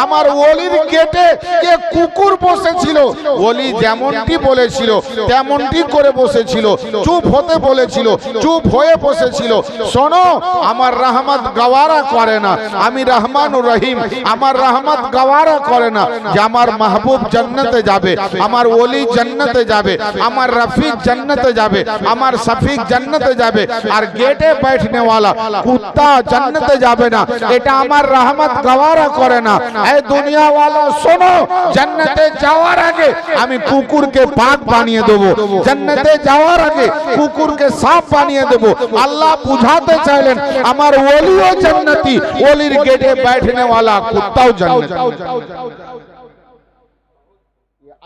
S1: আমার ওলির গেটে কে কুকুর বসেছিল? ওলি যেমনটি বলেছিল তেমনটি করে বসেছিল, চুপ হতে বলেছিল, চুপ হয়ে বসেছিল। শোনো, আমার রহমত গওয়ারা করে না, আমি রহমানুর রহিম, আমার রহমত গওয়ারা করে না যে আমার মাহবুব জান্নাতে যাবে, আমার ওলি জান্নাতে যাবে, আমার রফিক জান্নাতে যাবে, আমার শফিক জান্নাতে যাবে, আর গেটে बैठने वाला কুত্তা জান্নাতে যাবে না। এটা আমার রহমত গওয়ারা করে না। এই দুনিয়া ওয়ালা শোনো, জান্নাতে যাওয়ার আগে আমি কুকুরকে পাক বানিয়ে দেব, জান্নাতে যাওয়ার আগে কুকুরকে সাফ বানিয়ে দেব। আল্লাহ বুঝাতে চাইলেন আমার ওলিও জান্নাতি, ওলির গেটে बैठने वाला কুত্তাও জান্নাতি।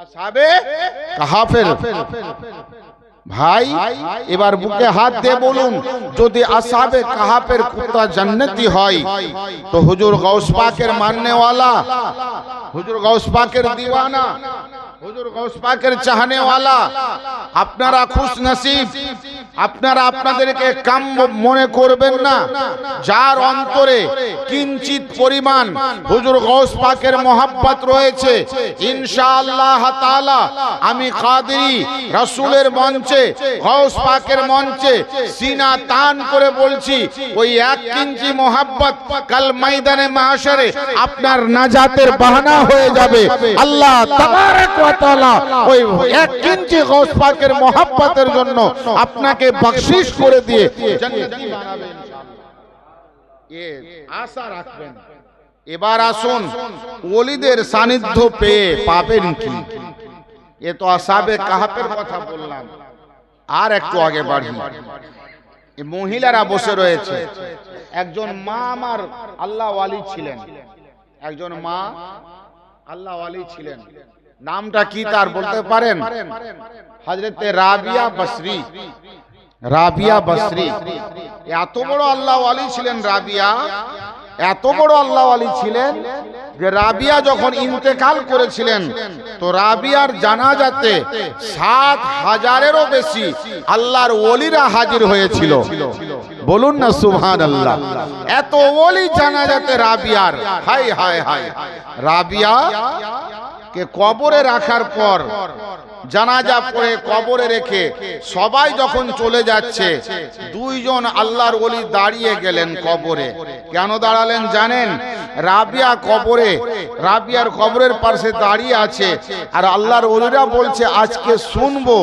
S1: আসহাবে কাহাফের ভাই এবার বুকে হাত দিয়ে বলুন, যদি আসহাবে কাহাফের কুত্তা জান্নাতি হয় তো হুজুর গাউস পাকের মাননেওয়ালা, হুজুর গাউস পাকের দিওয়ানা, হুজুর গাউস পাকের চাহনেওয়ালা আপনারা খুশ নসিব। আপনারা আপনাদেরকে কাম্য মনে করবেন না। যার অন্তরে কিঞ্চিত পরিমাণ হুজুর গাউস পাকের মোহাব্বত রয়েছে, ইনশাআল্লাহ তাআলা আমি কাদেরী রাসূলের মঞ্চে, গাউস পাকের মঞ্চে সিনা তান করে বলছি, ওই 1 ইঞ্চি মোহাব্বত কাল ময়দানে মাহশরে আপনার নাজাতের বাহানা হয়ে যাবে। আল্লাহ তাবারক ওয়া তাআলা ওই 1 ইঞ্চি গাউস পাকের মোহাব্বতের জন্য আপনাকে বখশিশ করে দিয়ে জান্নাতি বানাবে ইনশাআল্লাহ। এ আশা রাখবেন। এবার আসুন ওলিদের সান্নিধ্য পেয়ে পাবেন কি? এ তো আসহাবে কাহাফের কথা বললাম, আর একটু আগে বাড়ি। এই মহিলারা বসে রয়েছে। একজন মা আমার আল্লাহ ওয়ালি ছিলেন, একজন মা আল্লাহ ওয়ালি ছিলেন। নামটা কি তার বলতে পারেন? হযরতে রাবিয়া বসরি। রাবিয়া বসরি এত বড় আল্লাহ ওয়ালি ছিলেন। রাবিয়া এত বড় আল্লাহ ওয়ালি ছিলেন যে রাবিয়া যখন ইন্তেকাল করেছিলেন তো রাবিয়ার জানাজাতে ৭,০০০-এরও বেশি আল্লাহর ওলিরা হাজির হয়েছিল। বলুন না সুবহানাল্লাহ। এত ওলি জানাজাতে রাবিয়ার। হায় হায় হায়। রাবিয়া কে কবরে রাখার পর, জানাজা পড়ে কবরে রেখে সবাই যখন চলে যাচ্ছে, 2 জন আল্লাহর ওলি দাঁড়িয়ে গেলেন কবরে। কেন দাঁড়ালেন জানেন? রাবিয়া কবরে, রাবিয়ার কবরের পাশে দাঁড়িয়ে আছে, আর আল্লাহর ওলিরা বলছে আজকে শুনবো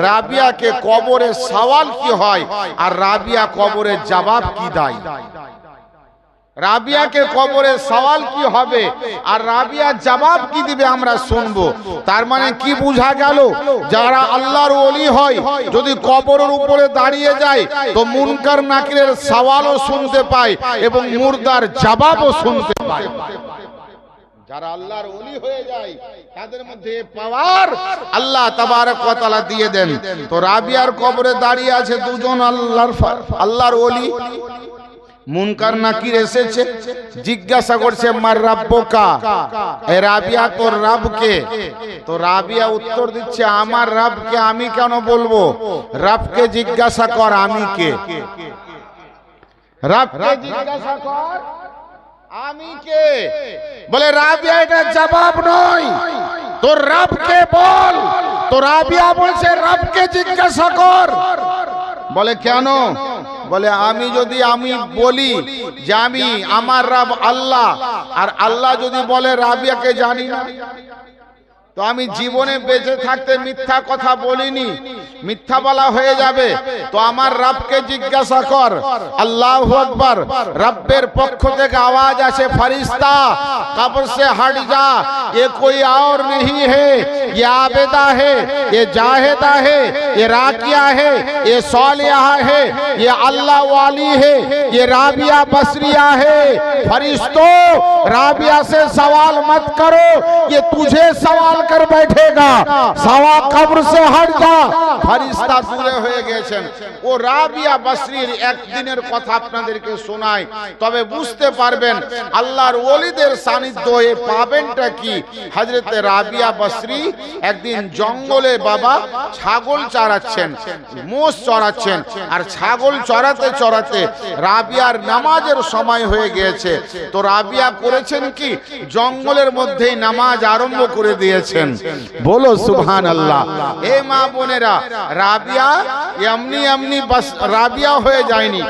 S1: রাবিয়াকে কবরে সওয়াল কি হয় আর রাবিয়া কবরে জবাব কি দেয়। রাবিয়াকে কবরে সওয়াল কি হবে আর রাবিয়া জবাব কি দিবে আমরা শুনবো। তার মানে কি বোঝা গেল? যারা আল্লাহর ওলি হয় যদি কবরের উপরে দাঁড়িয়ে যায় তো মুনকার নাকিরের সওয়ালও শুনতে পায় এবং মুর্দার জবাবও শুনতে পায়। যারা আল্লাহর ওলি হয়ে যায় তাদের মধ্যে পাওয়ার আল্লাহ তাবারক ওয়া তাআলা দিয়ে দেন। তো রাবিয়ার কবরে দাঁড়িয়ে আছে 2 জন আল্লাহর ওলি। মুনকার নাকির এসেছে, জিজ্ঞাসা করছে মার রাব্বুকা, এ রাবিয়া তোর রবকে? তো রাবিয়া উত্তর দিচ্ছে আমার রবকে আমি কেন বলবো? রবকে জিজ্ঞাসা কর আমি কে। রবকে জিজ্ঞাসা কর আমি কে। বলে রাবিয়া এটা জবাব নয়, তোর রবকে বল। তো রাবিয়া বলছে রবকে জিজ্ঞাসা কর। বলে কেন? বলে আমি যদি বলি যে আমি আমার রব আল্লাহ, আর আল্লাহ যদি বলে রাবিয়াকে জানি না, তো আমি জীবনে বেঁচে থাকতে মিথ্যা কথা বলিনি, মিথ্যা বলা হয়ে যাবে। তো আমার রবকে জিজ্ঞাসা কর। আল্লাহু আকবার। রব্বের পক্ষ থেকে আওয়াজ আসে ফরিস্তা কবর से हट जा, ये कोई और नहीं है, ये आबिदा है, ये जाहिदा है, ये राकिया है, ये सालिहा है, ये अल्लाह वाली है, ये राबिया बसरिया है। फरिश्तों राबिया से सवाल मत करो, ये तुझे सवाल कर बैठेगा। सवा कब्र से हट जा। फरिश्ता দূরে হয়ে গেছেন। ও রাবিয়া বসরির একদিনের কথা আপনাদেরকে শোনাই, তবে বুঝতে পারবেন আল্লাহর ওলিদের সান্নিধ্য এ পাবেনটা কি। হযরতে রাবিয়া বসরি একদিন জঙ্গলে বাবা ছাগল চড়াচ্ছেন, মোষ চড়াচ্ছেন, আর ছাগল চড়াতে চড়াতে রাবিয়ার নামাজের সময় হয়ে গিয়েছে। তো রাবিয়া করেছেন কি, জঙ্গলের মধ্যেই নামাজ আরম্ভ করে দিয়েছেন। বলো সুবহানাল্লাহ। এ মা বোনেরা, রাবিয়া এমনি এমনি বাস রাবিয়া হয়ে যায়নি,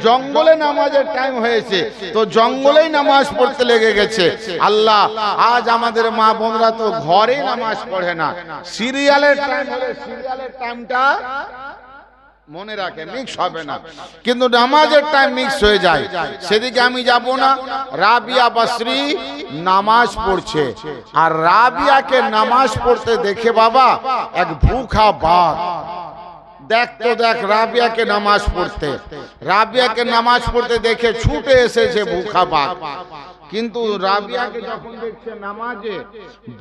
S1: জঙ্গলে নামাজের টাইম হয়েছে তো জঙ্গলেই নামাজ পড়তে লেগে গেছে। আল্লাহ, আজ আমাদের মা বোনরা তো ঘরে নামাজ পড়ে না, সিরিয়ালের টাইম হলে সিরিয়ালের টাইমটা মনে রাখে, মিক্স হবে না, কিন্তু নামাজের টাইম মিক্স হয়ে যায়। সেদিকে আমি যাব না। রাবিয়া বসরি নামাজ পড়ছে, আর রাবিয়াকে নামাজ পড়তে দেখে বাবা এক ভুখা বাঘ, দেখ তো দেখ রাবিয়াকে নামাজ পড়তে, রাবিয়াকে নামাজ পড়তে দেখে ছুটে এসেছে ভুখা বাঘ। কিন্তু রাবিয়াকে যখন দেখছে নামাজে,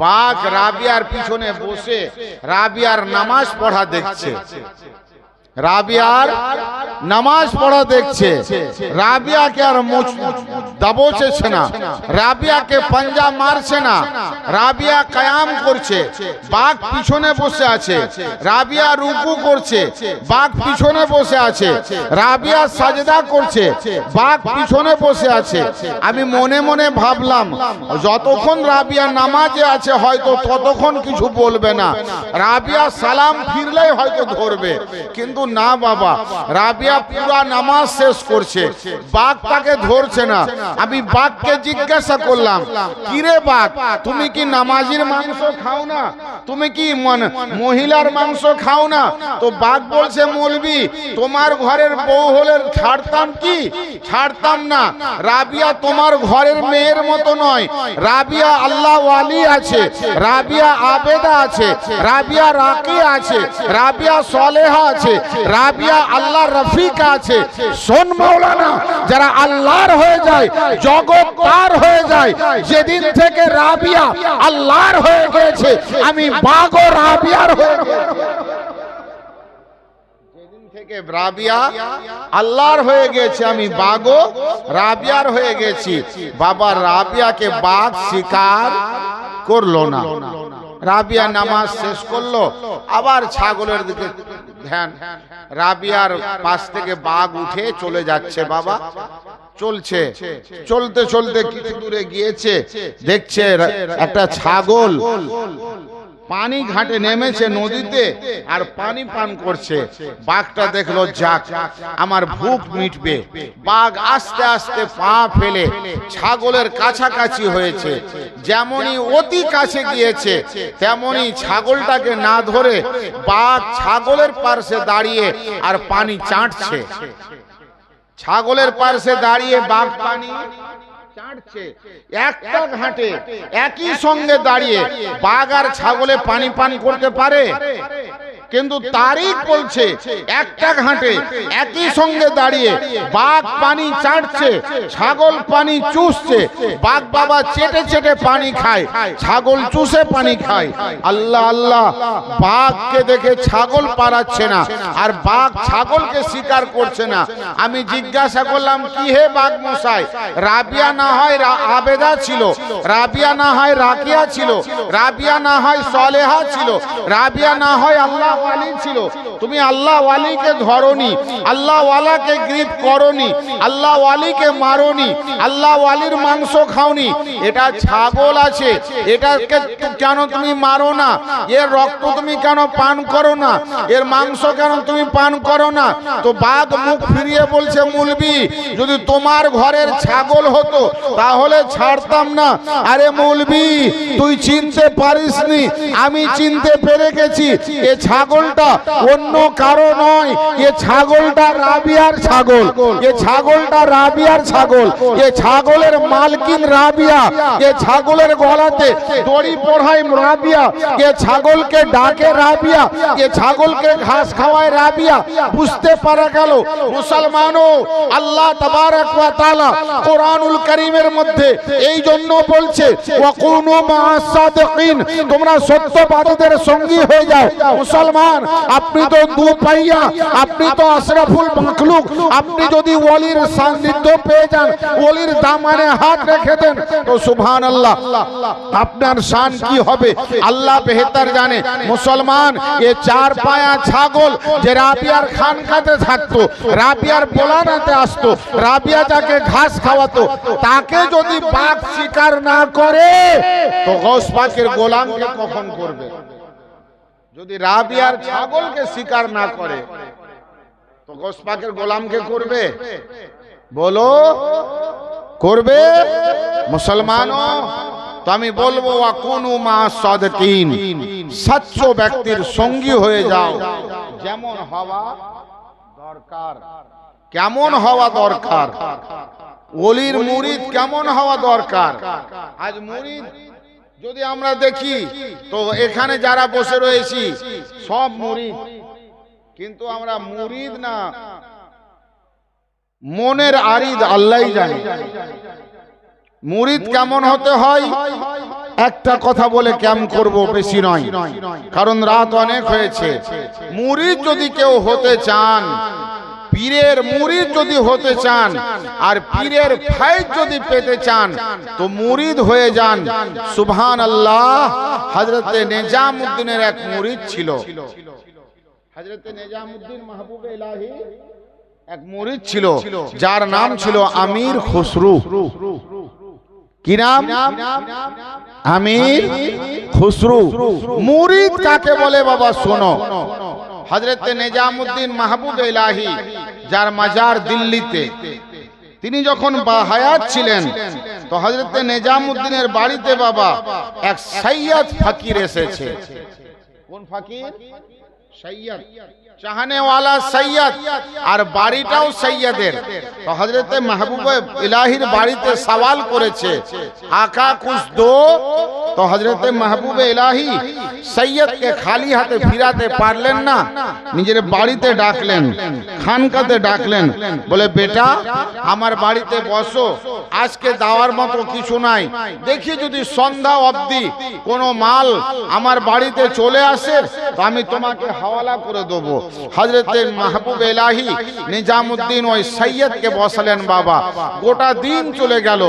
S1: বাঘ রাবিয়ার পিছনে বসে রাবিয়ার নামাজ পড়া দেখছে, রাবিয়ার নামাজ পড়া দেখছে। রাবিয়াকে আর দাবছেছে না, রাবিয়াকে পাঞ্জা মারছে না, রাবিয়া কায়াম করছে, বাঘ পিছনে বসে আছে। রাবিয়া রুকু করছে, বাঘ পিছনে বসে আছে। রাবিয়া সাজদা করছে, বাঘ পিছনে বসে আছে। আমি মনে মনে ভাবলাম যতক্ষণ রাবিয়া নামাজে আছে হয়তো ততক্ষণ কিছু বলবে না, রাবিয়া সালাম ফিরলেই হয়তো ধরবে। কিন্তু না বাবা, রাবিয়া পুরা নামাজ শেষ করছে, বাঘ তাকে ধরছে না। আমি বাঘকে জিজ্ঞাসা করলাম, কিরে বাঘ, তুমি কি নামাজির মাংস খাও না? তুমি কি মহিলার মাংস খাও না? তো বাঘ বলছে, মৌলবি তোমার ঘরের বউ হলে ছাড়তাম কি? ছাড়তাম না। রাবিয়া তোমার ঘরের মেয়ের মতো নয়, রাবিয়া আল্লাহ ওয়ালি আছে, রাবিয়া আবেদা আছে, রাবিয়া রাকি আছে, রাবিয়া সলেহা আছে, রাবিয়া আল্লাহ রফিক আছে। শোন মাওলানা, যারা আল্লাহর হয়ে যায়, জগৎ পার হয়ে যায়, যেদিন থেকে রাবিয়া আল্লাহর হয়ে গেছে, আমি বাঘও রাবিয়ার হয়ে গেছি। যেদিন থেকে রাবিয়া আল্লাহর হয়ে গেছে, আমি বাঘও রাবিয়ার হয়ে গেছি। বাবা রাবিয়াকে বাঘ শিকার করলো না। রাবিয়া নামাজ শেষ করলো, আবার ছাগলের দিকে ধ্যান। রাবিয়ার পাশ থেকে বাঘ উঠে চলে যাচ্ছে। বাবা চলছে, চলতে চলতে কিছু দূরে গিয়েছে, দেখছে একটা ছাগল পানি ঘাটে নেমেছে নদীতে আর পানি পান করছে। বাঘটা দেখলো, যাক আমার ভুখ মিটবে। বাঘ আস্তে আস্তে পা ফেলে ছাগলের কাছাকাছি হয়েছে। যেমনই অতি কাছে গিয়েছে তেমনি ছাগলটাকে না ধরে বাঘ ছাগলের পাশে দাঁড়িয়ে আর পানি চাটছে। ছাগলের পাশে দাঁড়িয়ে বাঘ পানি চাটছে। একটা ঘাটে একই সঙ্গে দাঁড়িয়ে বাঘ আর ছাগলে পানি পান করতে পারে? কিন্তু তারিখ বলছে একটা ঘাটে একই সঙ্গে দাঁড়িয়ে বাঘ পানি চাটছে, ছাগল পানি চুষছে। বাঘ বাবা চেটে চেটে পানি খায়, ছাগল চুষে পানি খায়। আল্লাহ আল্লাহ, বাঘকে দেখে ছাগল পারাচ্ছে না আর বাঘ ছাগলকে শিকার করছে না। আমি জিজ্ঞাসা করলাম, কি হে বাঘ মশাই, রাবিয়া না হয় আবেদা ছিল, রাবিয়া না হয় রাকিয়া ছিল, রাবিয়া না হয় সলেহা ছিল, রাবিয়া না হয় আল্লাহ ওয়ালি ছিল, তুমি আল্লাহ ওয়ালিকে ধরনি, আল্লাহ ওয়ালাকে গ্রিপ করনি, আল্লাহ ওয়ালিকে মারনি, আল্লাহ ওয়ালির মাংস খাওনি। এটা ছাগল আছে, এটাকে কেন তুমি মারো না? এর রক্ত তুমি কেন পান করো না? এর মাংস কেন তুমি পান করো না? তো বাঘ মুখ ফিরিয়ে বলছে, মৌলবি যদি তোমার ঘরের ছাগল হতো তাহলে ছাড়তাম না। আরে মৌলবি, তুই চিনতে পারিসনি, আমি চিনতে পেরে গেছি। এ ছাগলটা অন্য কারো নয়, এ ছাগলটা রাবিয়ার ছাগল, এ ছাগলটা রাবিয়ার ছাগল, এ ছাগলের মালকিন রাবিয়া, এ ছাগলের গলাতে দড়ি পড়ায় রাবিয়া, এ ছাগলকে ডাকে রাবিয়া, এ ছাগলকে ঘাস খাওয়ায় রাবিয়া। বুঝতে পারা গেল মুসলমানও, আল্লাহ তাবারক ওয়া তাআলা কোরআনুল কারীমের মধ্যে এই জন্য বলছে, ওয়াকুনু মা'আস সাদিকিন, তোমরা সত্যবাদীদের সঙ্গী হয়ে যাও। মুসলমান, আপনি তো দুপাইয়া, আপনি তো আশরাফুল মাখলুক, আপনি যদি ওলির সান্নিধ্য পেয়ে যান, ওলির দামানে হাত রেখে দেন, তো সুবহানাল্লাহ আপনার শান কি হবে আল্লাহ বেহতর জানে। মুসলমান, এ চার পায়া ছাগল যে রাবিয়ার খানকাতে থাকতো, রাবিয়ার বোলানাতে আসতো, রাবিয়া যাকে ঘাস খাওয়াতো, তাকে যদি বাঘ শিকার না করে তো গৌস পাকের গোলামকে কখন করবে? যদি রাবিয়ার ছাগলকে শিকার না করে তো গৌস পাকের গোলামকে করবে? বলো, করবে? মুসলমানও, তো আমি বলবো, ওয়াকুনু মা'আস সাদিকিন, সচ্চ ব্যক্তির সঙ্গী হয়ে যাও। যেমন হওয়া দরকার, কেমন হওয়া দরকার, ওলির মুরিদ কেমন হওয়া দরকার। আজ মুরিদ যদি আমরা দেখি তো এখানে যারা বসে রয়েছি সব মুরিদ, কিন্তু আমরা মুরিদ না, মনের আরিদ আল্লাহই জানে। মুরিদ কেমন হতে হয় একটা কথা বলে ক্যাম করব, বেশি নয়, কারণ রাত অনেক হয়েছে। মুরিদ যদি কেউ হতে চান, পীরের মুরিদ যদি হতে চান, আর পীরের ফায়েজ যদি পেতে চান, তো মুরিদ হয়ে যান। সুবহানাল্লাহ। হযরতে নিজামউদ্দিনের এক মুরিদ ছিল, হযরতে নিজামউদ্দিন মাহবুবে ইলাহি এক মুরিদ ছিল, যার নাম ছিল আমির খুসরু। কি নাম? আমির খুসরু। মুরিদ কাকে বলে বাবা শোনো। হযরতে নিজামউদ্দিন মাহবুবে ইলাহি, যার মাজার দিল্লিতে, তিনি যখন বাহায়াত ছিলেন, তো হযরতে নিজামউদ্দিনের বাড়িতে বাবা এক সৈয়দ ফকির এসেছে। কোন ফকির? সৈয়দ, চাহনে ওয়ালা সৈয়দ, আর বাড়িটাও সৈয়দের। তো হযরতে মাহবুবে ইলাহির বাড়িতে সওয়াল করেছে, আকা কুছ দো। তো হযরতে মাহবুবে ইলাহি সৈয়দকে খালি হাতে ফিরাতে পারলেন না, নিজের বাড়িতে ডাকলেন, খানকাতে ডাকলেন, বলে বেটা আমার বাড়িতে বসো, আজকে দেওয়ার মতো কিছু নাই, দেখি যদি সন্ধ্যা অবধি কোনো মাল আমার বাড়িতে চলে আসে তো আমি তোমাকে হাওয়ালা করে দেবো। হযরতে মাহবুবে ইলাহি নিজামউদ্দিন ওই সৈয়দকে বসালেন বাবা। গোটা দিন চলে গেল,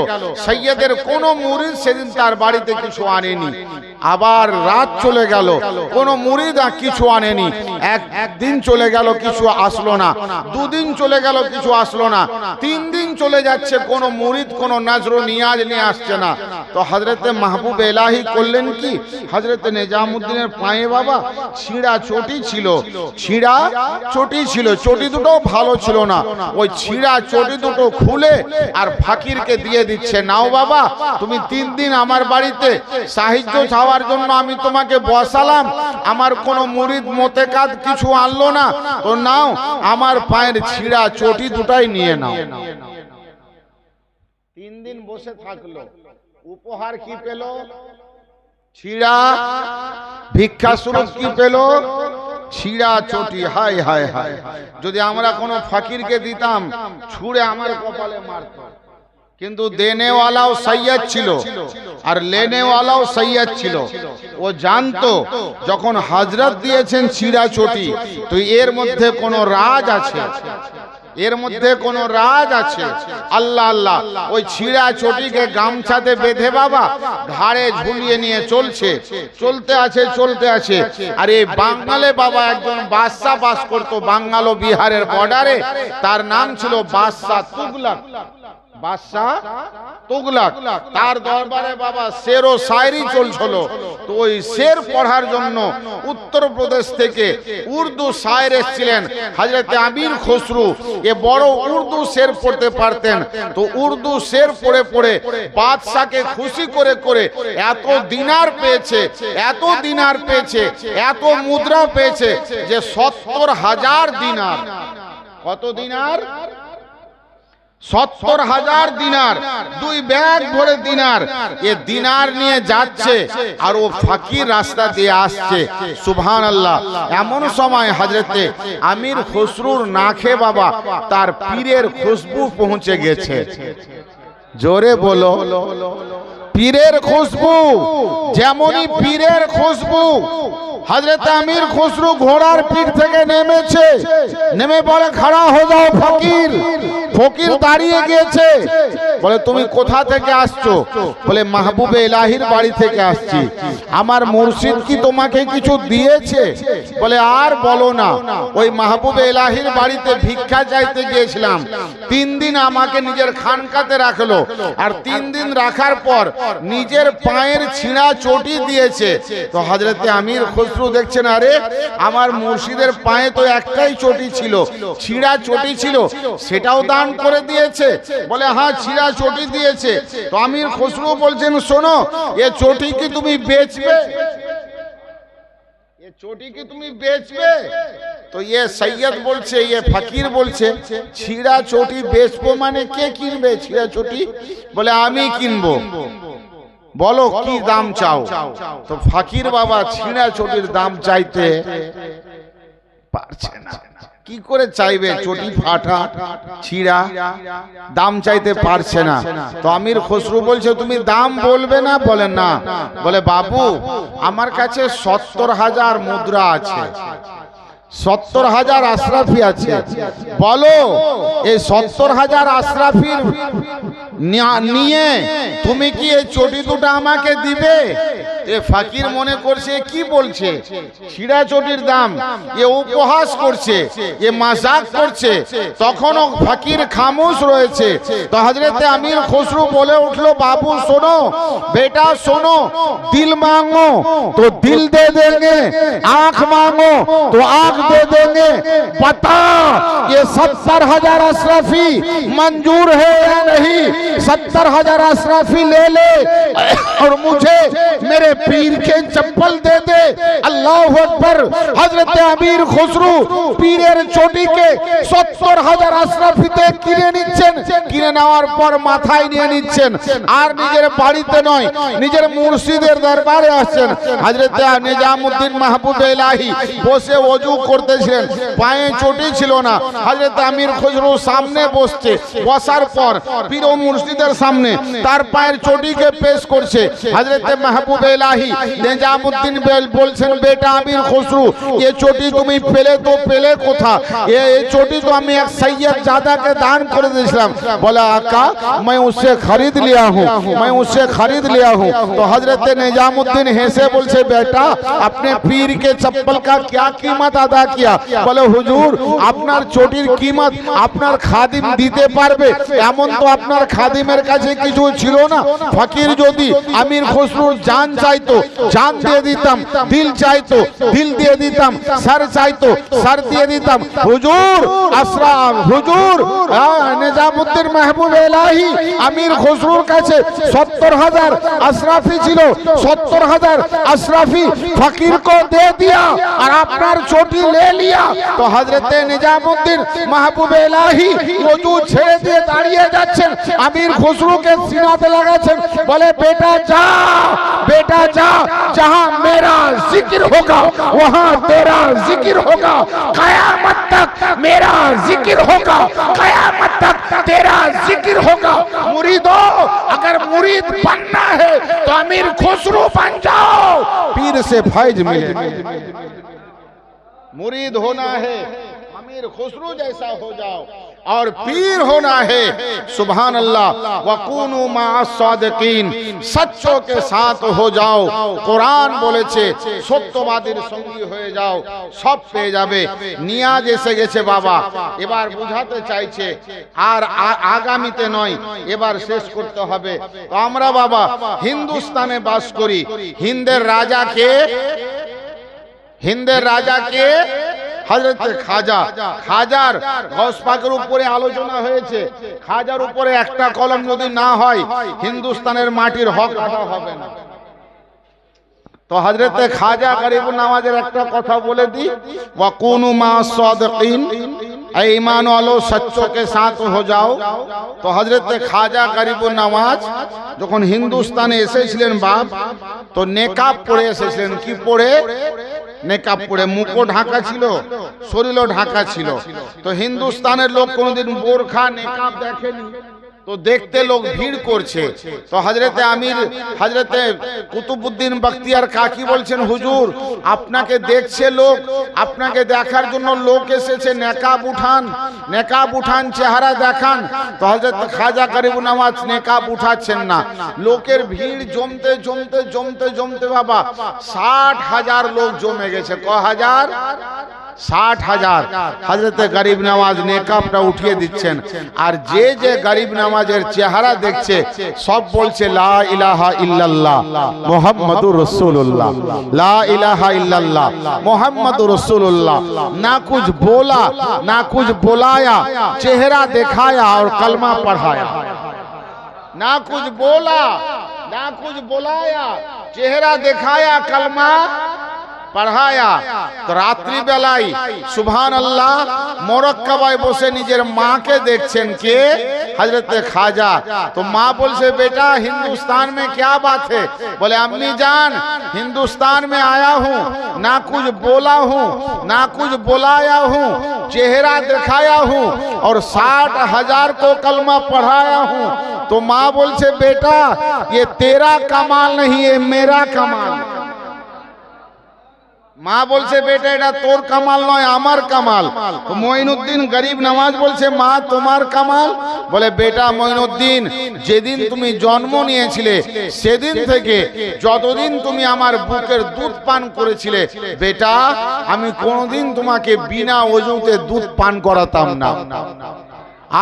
S1: সৈয়দের কোনো মুরিদ সেদিন তার বাড়িতে কিছু আনেনি। আবার রাত চলে গেল, কোনো মুরিদ কিছু আনেনি। একদিন চলে গেল, কিছু আসলো না। দুদিন চলে গেল, কিছু আসলো না। 3 দিন চলে যাচ্ছে, কোনো মুরিদ কোনো নজর নিয়াজ নিয়ে আসছে না। তো হযরতে মাহবুবে ইলাহি করলেন কি, হযরতে নিজামউদ্দিনের পায়ে বাবা ছিঁড়া চটি ছিল, ছিঁড়া চটি ছিল, চটি দুটো ভালো ছিল না। ওই ছিঁড়া চটি দুটো খুলে আর ফকিরকে দিয়ে দিচ্ছে, নাও বাবা তুমি 3 দিন আমার বাড়িতে সাহায্য চাওয়ার জন্য আমি তোমাকে বসালাম, আমার কোনো মুরিদ মোতেকাদ কিছু আনলো না, তো নাও আমার পায়ের ছিঁড়া চটি দুটাই নিয়ে নাও। 3 দিন বসে থাকলো, উপহার কি পেল? ছিঁড়া। ভিক্ষা স্বরূপ কি পেল? ছিঁড়া চটি। হায় হায় হায়, যদি আমরা কোনো ফকিরকে দিতাম, ছুঁড়ে আমার কপালে মারতো। কিন্তু দেনেওয়ালাও সৈয়দ ছিল আর লেনেওয়ালাও সৈয়দ ছিল। ও জানতো যখন হযরত দিয়েছেন ছিঁড়া চটি, তো এর মধ্যে কোনো রাজ আছে, এর মধ্যে কোনো রাজ আছে। আল্লাহ আল্লাহ, ওই ছিঁড়া চটিকে গামছাতে বেঁধে বাবা ঘাড়ে ঝুলিয়ে নিয়ে চলছে, চলতে আছে চলতে আছে। আর এই বাঙালে বাবা একজন বাদশা বাস করতো, বাঙ্গাল ও বিহারের বর্ডারে। তার নাম ছিল বাদশা তুগলক। বাদশা তুগলক, তার দরবারে বাবা শের ও শায়রি চলছিল। তো ওই শের পড়ার জন্য উত্তরপ্রদেশ থেকে উর্দু শায়ের এসেছিলেন হযরতে আমির খুসরু। এ বড় উর্দু শের পড়তে পারতেন। তো উর্দু শের পড়ে পড়ে বাদশাকে খুশি করে করে এত দিনার পেয়েছে, এত দিনার পেয়েছে, এত মুদ্রা পেয়েছে যে 70,000 দিনার। কত দিনার? 70,000 দিনার, 2 ব্যাগ ভরে দিনার। এ দিনার নিয়ে যাচ্ছে আর ও ফকির রাস্তা দিয়ে আসছে। সুবহানাল্লাহ। এমন সময় হযরতে আমির খুসরুর নাকে বাবা তার পীরের খুশবু পৌঁছে গেছে। জোরে বলো, পীরের খুশবু। যেমনই পীরের খুশবু, হযরতে আমির খুসরু ঘোড়ার পিঠ থেকে নেমেছে, নেমে বলে খাড়া হয়ে যাও ফকির। ফকির দাঁড়িয়ে গিয়েছে, বলে তুমি কোথা থেকে আসছো? বলে মাহবুবে ইলাহির বাড়ি থেকে আসছি। আমার মুর্শিদ কি তোমাকে কিছু দিয়েছে? বলে আর বলো না, ওই মাহবুবে ইলাহির বাড়িতে ভিক্ষা চাইতে গিয়েছিলাম, 3 দিন আমাকে নিজের খানকাতে রাখলো, আর 3 দিন রাখার পর নিজের পায়ের ছিঁড়া চটি দিয়েছে। তো হযরতে আমির খুসরু দেখছেন, আরে আমার মুর্শিদের পায়ে তো একটাই চটি ছিল, ছিঁড়া চটি ছিল, সেটাও দান করে দিয়েছে। বলে হ্যাঁ ছিঁড়া চটি দিয়েছে। তো আমির খুসরু বলছেন, শোনো এ চটি কি তুমি বেচবে? এ চটি কি তুমি বেচবে? তো ये সৈয়দ বলছে, ये ফকির বলছে, ছিঁড়া চটি বেচবো মানে কে কিনবে ছিঁড়া চটি? বলে আমি কিনবো। বলো কি দাম চাও? তো ফকির বাবা ছিঁড়া চটির দাম চাইতে পারছে না। কি করে চাইবে? চটি ফাটা ছিঁড়া, দাম চাইতে পারছে না। তো আমির খসরু বলছে তুমি দাম বলবে না? বলে না। বলে বাবু আমার কাছে 70,000 মুদ্রা আছে, 70,000 আশরাফি আছে, বলো এই 70,000 আশরাফির নিয়ে তুমি কি এই চটি দুটো আমাকে দিবে? এ ফকির মনে করছে কি বলছে, ছিঁড়া চটির দাম, এ উপহাস করছে, এ মাজাক করছে। তখনও ফকির খামোশ রয়েছে। তো হযরতে আমির খসরু বলে উঠলো বাবু শোনো, বেটা শোনো, দিল मांगो तो दिल दे देंगे, आंख मांगो तो आंख दे देंगे। बता ये 70,000 अशरफी मंजूर है या नहीं? 70,000 अशरफी ले ले और मुझे मेरे पीर के चप्पल दे दे। अल्लाह अकबर। हजरत अमीर खुसरू पीरेर चोटी के 70,000 अशरफीते किने निচ্ছেন, কিনে নেওয়ার পর মাথায় নিয়ে নিচ্ছেন। আর নিজের বাড়িতে নয়, নিজের মুর্শিদের দরবারে আসছেন। হযরত নিজামউদ্দিন মাহবুব ইলাহি বসে ওযু করতেছিলেন, পায়ে চটি ছিল না। হযরত আমির খুসরু সামনে বসছে, বসার পর পীর ও মুর্শিদের সামনে তার পায়ের চটিকে পেশ করছে। হযরত মাহবুব ইলাহি নিজামউদ্দিন বলছেন বেটা আমির খুসরু ये चोटी তুমি পেলে তো পেলে কোথা? ये चोटी तो আমি এক সৈয়দ জাদাকে দান করে দিয়েছিলাম। বলে आका मैं उससे खरीद लिया हूँ, मैं उससे खरीद लिया हूँ। तो हजरत निजामुद्दीन हेसे बोलছে बेटा अपने पीर के चप्पल का क्या कीमत अदा किया? बोले हुजूर আপনার চটির कीमत আপনার খাদিম দিতে পারবে? এমন তো আপনার খাদিমের কাছে কিছু ছিল না। ফকির যদি আমির খসরুর জান চাইতো জান দিয়ে দিতাম, দিল চাইতো দিল দিয়ে দিতাম, সর চাইতো সর দিয়ে দিতাম। হুজুর আশরাফ হুজুর নিজামউদ্দিন মাহবুব ইলাহি আমির খসরুর কাছে 70,000 अशराफी ছিল, 70,000 अशराफी फकीर को दे दिया और अपना चोटी ले लिया। तो हजरत निजामुद्दीन महबूब इलाही वजू ছেড়ে দিয়ে দাঁড়িয়ে যাচ্ছেন, আমির খসরুকে সিনাতে লাগাচ্ছেন। বলে बेटा जा, बेटा जा, जहां मेरा जिक्र होगा वहां तेरा जिक्र होगा, कयामत तक मेरा जिक्र होगा, कयामत तक तेरा जिक्र होगा। मुरीदो अगर मुरीद बनना है तो अमीर खुसरू बन जाओ, पीर से फैज मिले। मुरीद होना है अमीर खुसरू जैसा हो जाओ, और पीर होना है सुभान अल्लाह वकुनु माअस सादिकीन, सच्चों के साथ हो जाओ। कुरान বলেছে সত্যবাদীর সঙ্গী হয়ে যাও, সব পেয়ে যাবে। নিয়াজ এসে গেছে বাবা, এবার বুঝাতে চাইছে আর আগামীতে নয়, এবার শেষ করতে হবে। তো আমরা বাবা হিন্দুস্তানে বাস করি। হিন্দের রাজা কে হযরত খাজা। খাজার গৌস পাকের উপরে আলোচনা হয়েছে। খাজার উপরে একটা কলম যদি না হয় হিন্দুস্তানের মাটির হক আদা হবে না। তো হযরত খাজা গরিবুন নওয়াজের একটা কথা বলে দি, ওয়াকুনু মা'আস সাদিকিন, ईमान वालों सच्चों के साथ हो जाओ। तो हजरत खाजा गरीबुन नवाज যখন হিন্দুস্তানে এসেছিলেন বাপ, তো নেকাব পরে এসেছিলেন। কি পরে? নেকাব পরে। মুখও ঢাকা ছিল, শরীরও ঢাকা ছিল। তো হিন্দুস্তানের লোক কোনোদিন বোরখা নেকাব দেখেনি, তো দেখতে লোক ভিড় করছে। তো হযরতে আমির হযরতে কুতুবউদ্দিন বখতিয়ার কাকি বলছেন হুজুর আপনাকে দেখছে লোক, আপনাকে দেখার জন্য লোক এসেছে, নেকাব উঠান, নেকাব উঠান, চেহারা দেখান। তো হযরত খাজা গরিবুন নওয়াজ নেকাব উঠাচ্ছেন না। লোকের ভিড় জমতে জমতে জমতে জমতে বাবা 60,000 লোক জমে গেছে। ক হাজার? 60,000। হযরত গরিব নওয়াজ নেকাবটা উঠিয়ে দিচ্ছেন, আর যে যে গরিব নওয়াজের চেহারা দেখছে সব বলছে লা ইলাহা ইল্লাল্লাহ মুহাম্মাদুর রাসূলুল্লাহ, লা ইলাহা ইল্লাল্লাহ মুহাম্মাদুর রাসূলুল্লাহ। ना कुछ बोला ना कुछ बुलाया, चेहरा दिखाया और कलमा पढ़ाया। ना कुछ बोला ना कुछ बुलाया, चेहरा दिखाया, कलमा पढ़ाया तो रात्रि बेलाई सुभान अल्लाह मोरक्कबाय बसे निजेर माँ के देखছেন के हजरत खाजा। तो माँ बोलছে बेटा हिंदुस्तान में क्या बात है? बोले अम्मी जान हिंदुस्तान में आया हूँ, ना कुछ बोला हूँ ना कुछ बुलाया हूँ, चेहरा दिखाया हूँ और 60,000 को कलमा पढ़ाया हूँ। तो माँ बोलছে बेटा ये तेरा कमाल नहीं है मेरा कमाल। মা বলছে বেটা এটা তোর কামাল নয় আমার কামাল। তো মঈনুদ্দিন গরিব নওয়াজ বলছে মা তোমার কামাল? বলে বেটা মঈনুদ্দিন যেদিন তুমি জন্ম নিয়েছিলে সেদিন থেকে যতদিন তুমি আমার বুকের দুধ পান করেছিলে বেটা আমি কোনোদিন তোমাকে বিনা ওযুতে দুধ পান করাতাম না।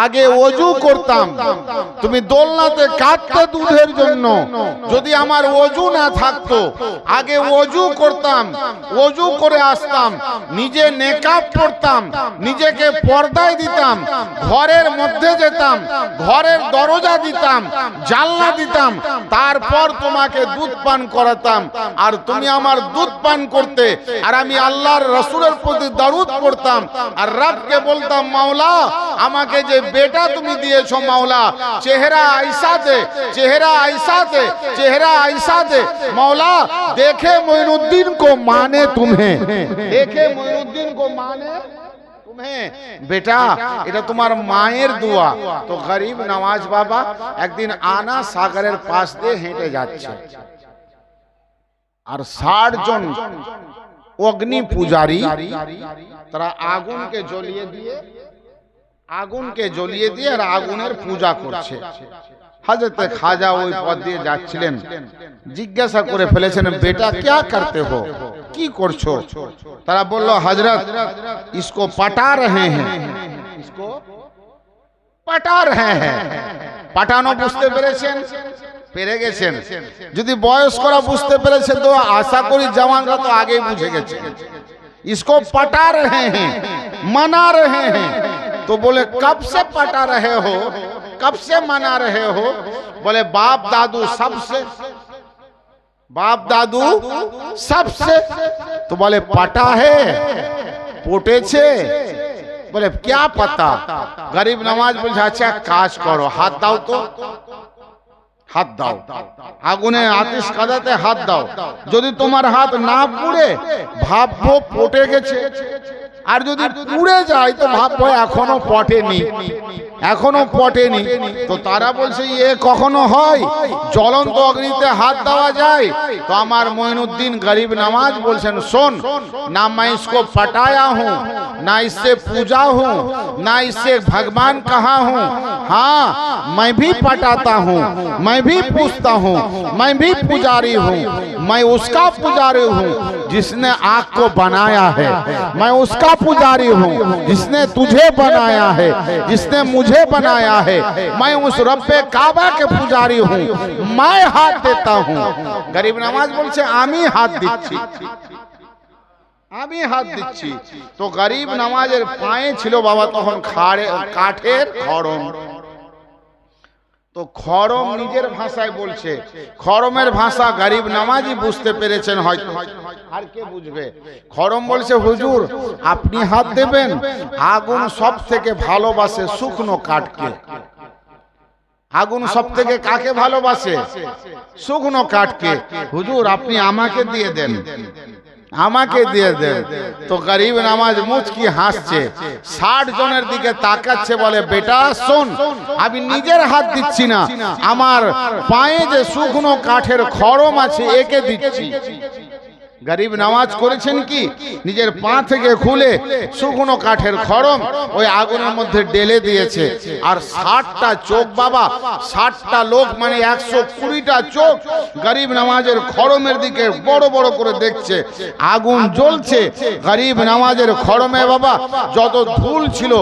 S1: আগে ওযু করতাম, তুমি দোলনাতে কাঁদতে দুধের জন্য, যদি আমার ওযু না থাকতো আগে ওযু করতাম, ওযু করে আসতাম, নিজে নেকাব পরতাম, নিজেকে পর্দায় দিতাম, ঘরের মধ্যে যেতাম, ঘরের দরজা দিতাম, জানলা দিতাম, তারপর তোমাকে দুধ পান করাতাম। আর তুমি আমার দুধ পান করতে আর আমি আল্লাহর রাসূলের প্রতি দরুদ পড়তাম আর রবকে বলতাম মাওলা আমাকে যে बेटा तुम दिएছো मौला चेहरा ऐसा दे, चेहरा ऐसा दे, चेहरा ऐसा दे मौला देखे मोइनुद्दीन को माने तुम्हें, देखे मोइनुद्दीन को माने तुम्हें। बेटा এটা তোমার মায়ের দোয়া। তো গরিব নওয়াজ বাবা একদিন আনা সাগরের পাশ দিয়ে হেঁটে যাচ্ছে আর 60 জন অগ্নি পূজারী তারা আগুনকে জ্বলিয়ে দিয়ে আগুনকে জ্বলিয়ে দিয়ে আর আগুনের পূজা করছে। হযরত খাজা ওই পথ দিয়ে যাচ্ছিলেন, জিজ্ঞাসা করে ফেলেছেন বেটা क्या करते हो, কি করছো? তারা বলল হযরত इसको पटा रहे हैं, इसको पटा रहे हैं। পাটানো বুঝতে পেরেছেন? পেরে গেছেন। যদি বয়স্করা বুঝতে পেরেছে তো আশা করি জওয়ানরা তো আগেই বুঝে গেছে। इसको पटा रहे हैं, मना रहे हैं। तो बोले कब से पटा रहे हो, कब से मना रहे हो? बोले बाप दादू सबसे, बाप दादू सबसे। तो बोले पटा है, पोटे छे? बोले क्या पता? गरीब नवाज बोले अच्छा काज करो, हाथ दाओ तो, हाथ दाओ, আগুনে আতিশ কাদাতে হাত দাও, যদি তোমার হাত না পুড়ে ভাববো পটে গেছে, আর যদি পুড়ে যায় তো ভাববো এখনো পটেনি, এখনো পটেনি। তো তারা বলছে এ কখনো হয়, জ্বলন্ত অগ্নিতে হাত দেওয়া যায়? তো আমার মঈনুদ্দিন গরিব নওয়াজ বলছেন শোন না, मैं इसको पटाया हूँ ना इससे पूजा हूँ ना इससे भगवान कहा हूँ। हाँ मैं भी पटाता हूँ, मैं भी पूछता हूँ, मैं भी पुजारी हूँ। मैं उसका पुजारी हूँ जिसने आग को बनाया है, मैं उसका पुजारी हूँ जिसने तुझे बनाया है, जिसने मुझे बनाया है। मैं उस रब्बे काबा के पुजारी हूँ, मैं हाथ देता हूँ। गरीब नवाज बोलছে আমি হাত দিচ্ছি, আমি হাত দিচ্ছি। তো গরিব নওয়াজের পায়ে ছিল বাবা তখন কাঠের খড়ম। তো খড়ম নিজের ভাষায় বলছে, খড়মের ভাষা গরিব নওয়াজই বুঝতে পেরেছেন হয়তো, আর কে বুঝবে? খড়ম বলছে হুজুর আপনি হাত দেবেন, আগুন সব থেকে ভালোবাসে শুকনো কাঠকে। আগুন সব থেকে কাকে ভালোবাসে? শুকনো কাঠকে। হুজুর আপনি আমাকে দিয়ে দেন, আমাকে দিয়ে দেন। তো গরিব নওয়াজ মুচকি হাসছে, 60 জনের দিকে তাকাচ্ছে, বলে বেটা শোন আমি নিজের হাত দিচ্ছি না, আমার পায়ে যে শুকনো কাঠের খড়ম আছে একে দিচ্ছি। গরিব নওয়াজ করেছেন কি নিজের পা থেকে খুলে শুকনো কাঠের খড়ম ওই আগুনের মধ্যে ঢেলে দিয়েছে। আর 60টা চোখ বাবা, 60টা লোক মানে 120টা চোখ গরিব নওয়াজের খড়মের দিকে বড় বড় করে দেখছে। আগুন জ্বলছে, গরিব নওয়াজের খড়মে বাবা যত ধুল ছিল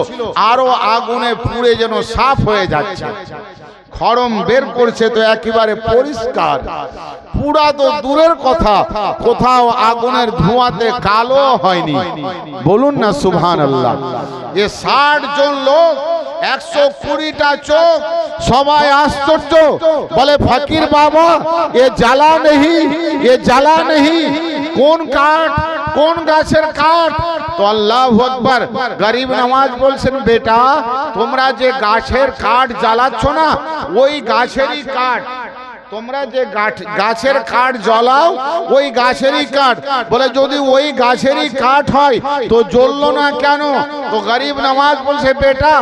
S1: আরো আগুনে পুড়ে যেন সাফ হয়ে যাচ্ছে। খড়ম বের করছে তো একেবারে পরিষ্কার, পুরা তো দূরের কথা, কোথাও আগুনের ধোঁয়াতে কালো হয়নি। বলুন না সুবহানাল্লাহ। এ 60 জন লোক, 120টা চোখ, সবাই আশ্চর্য, বলে ফকির বাবা এ জ্বালা নেই, এ জ্বালা নেই। কোন কাঠ? কোন গাছের কাঠ? তো আল্লাহু আকবার, গরিব নওয়াজ বলছেন, বেটা তোমরা যে গাছের কাঠ জ্বালাচ্ছ না, ওই গাছেরই কাঠ। তোমরা যে গাছের কাঠ জ্বালাও, ওই গাছেরই কাঠ। বলে যদি ওই গাছেরই কাঠ হয় তো জ্বললো না কেন? তো গরিব নওয়াজ বলছে, বেটা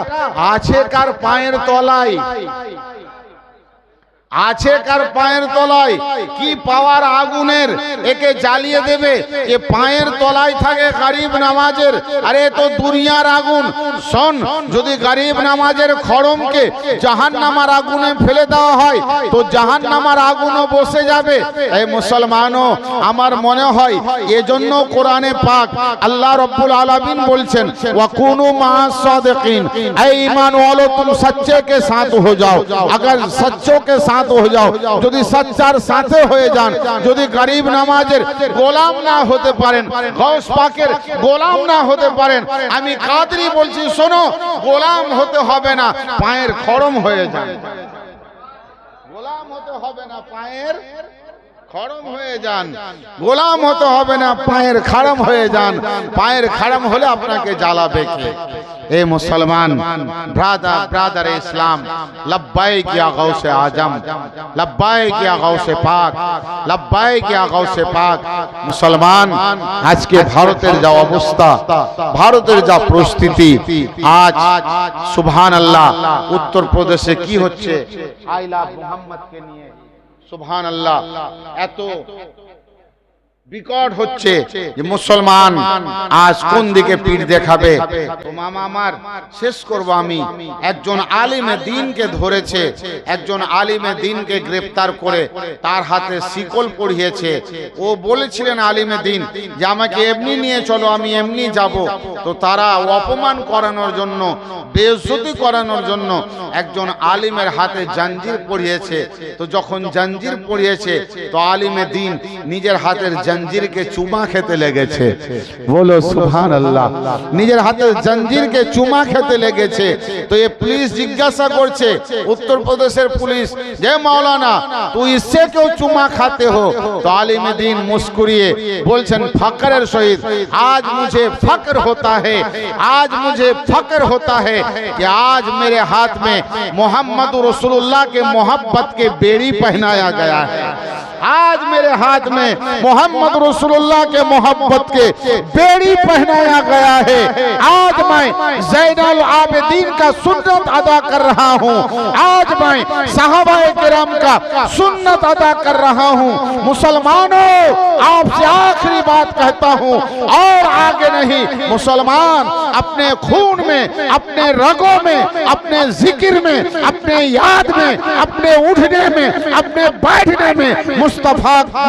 S1: আছে কার পায়ের তলায়, আছে কার পায়ের তলায়? কি পাওয়ার আগুনের একে জ্বালিয়ে দেবে? এ পায়ের তলায় থাকে গরিব নামাজের। আরে তো দুনিয়ার আগুন। শোন, যদি গরিব নামাজের খড়মকে জাহান্নামের আগুনে ফেলে দেওয়া হয় তো জাহান্নামের আগুনও বসে যাবে। এই মুসলমানও, আমার মনে হয় এজন্য কোরআনে পাক আল্লাহ রব্বুল আলামিন বলছেন, ওয়াকুনু মা'আস সাদিকিন, ऐ ईमान वालों तुम सच्चे के साथ हो जाओ। अगर सच्चों के साथ हो जाओ, যদি সচ্চার সাথে হয়ে যান, যদি গরিব নামাজের গোলাম না হতে পারেন, গৌস পাকের গোলাম না হতে পারেন, আমি কাদরি বলছি, শোনো, গোলাম হতে হবে না, পায়ের খড়ম হয়ে যান। গোলাম হতে হবে না, পায়ের খড়ম হয়ে যান। গোলাম হতে হবে না, পায়ের খাড়ম হয়ে যান। পায়ের খাড়ম হলে আপনাকে জ্বালাবে কে? এ মুসলমান ব্রাদার ইসলাম, লব্বাইক ইয়া গাউসে আজম, লব্বাইক ইয়া গাউসে পাক, লব্বাইক ইয়া গাউসে পাক। মুসলমান, আজকে ভারতের যা অবস্থা, ভারতের যা পরিস্থিতি, আজ সুবহানাল্লাহ উত্তরপ্রদেশে কি হচ্ছে, আই লাভ মুহাম্মদকে নিয়ে সুবহানাল্লাহ এত বিকট হচ্ছে যে মুসলমান আজ কোন দিকে পিঠ দেখাবে। তো মামা আমার, শেষ করব আমি, একজন আলিমে দ্বীনকে ধরেছে, একজন আলিমে দ্বীনকে গ্রেফতার করে তার হাতে শিকল পরিয়েছে। ও বলেছিলেন আলিমে দ্বীন যে আমাকে এমনি নিয়ে চলো, আমি এমনি যাব। তো তারা অপমান করানোর জন্য, বেইজ্জতি করানোর জন্য একজন আলিমের হাতে জঞ্জির পরিয়েছে। তো যখন জঞ্জির পরিয়েছে তো আলিমে দ্বীন নিজের হাতের জঞ্জিরকে চুমা খেতে লেগেছে। বলো সুবহানাল্লাহ, নিজের হাতে জঞ্জিরকে চুমা খেতে লেগেছে। তো ये পুলিশ জিজ্ঞাসা করছে, উত্তরপ্রদেশের পুলিশ, যে মাওলানা তুই इससे क्यों चुमा खाते हो? तो आलिम दीन मुस्कुरिए बोलছেন फक्रेর सहित, आज मुझे फक्र होता है, आज मुझे फक्र होता है कि आज मेरे हाथ में मोहम्मद रसूलुल्लाह के मोहब्बत के बेड़ी पहनाया गया है। आज मेरे हाथ में मोहम्मद रसूलुल्लाह के मोहब्बत के बेड़ी पहनाया गया है। आज मैं ज़ैनुल आबिदीन का सुन्नत अदा कर रहा हूँ, आज मैं सहाबाए किराम का सुन्नत अदा कर रहा हूँ। मुसलमानों, आपसे आखिरी बात कहता हूँ और आगे नहीं। मुसलमान अपने खून में, अपने रगों में, अपने जिक्र में, अपने याद में, अपने उठने में, अपने बैठने में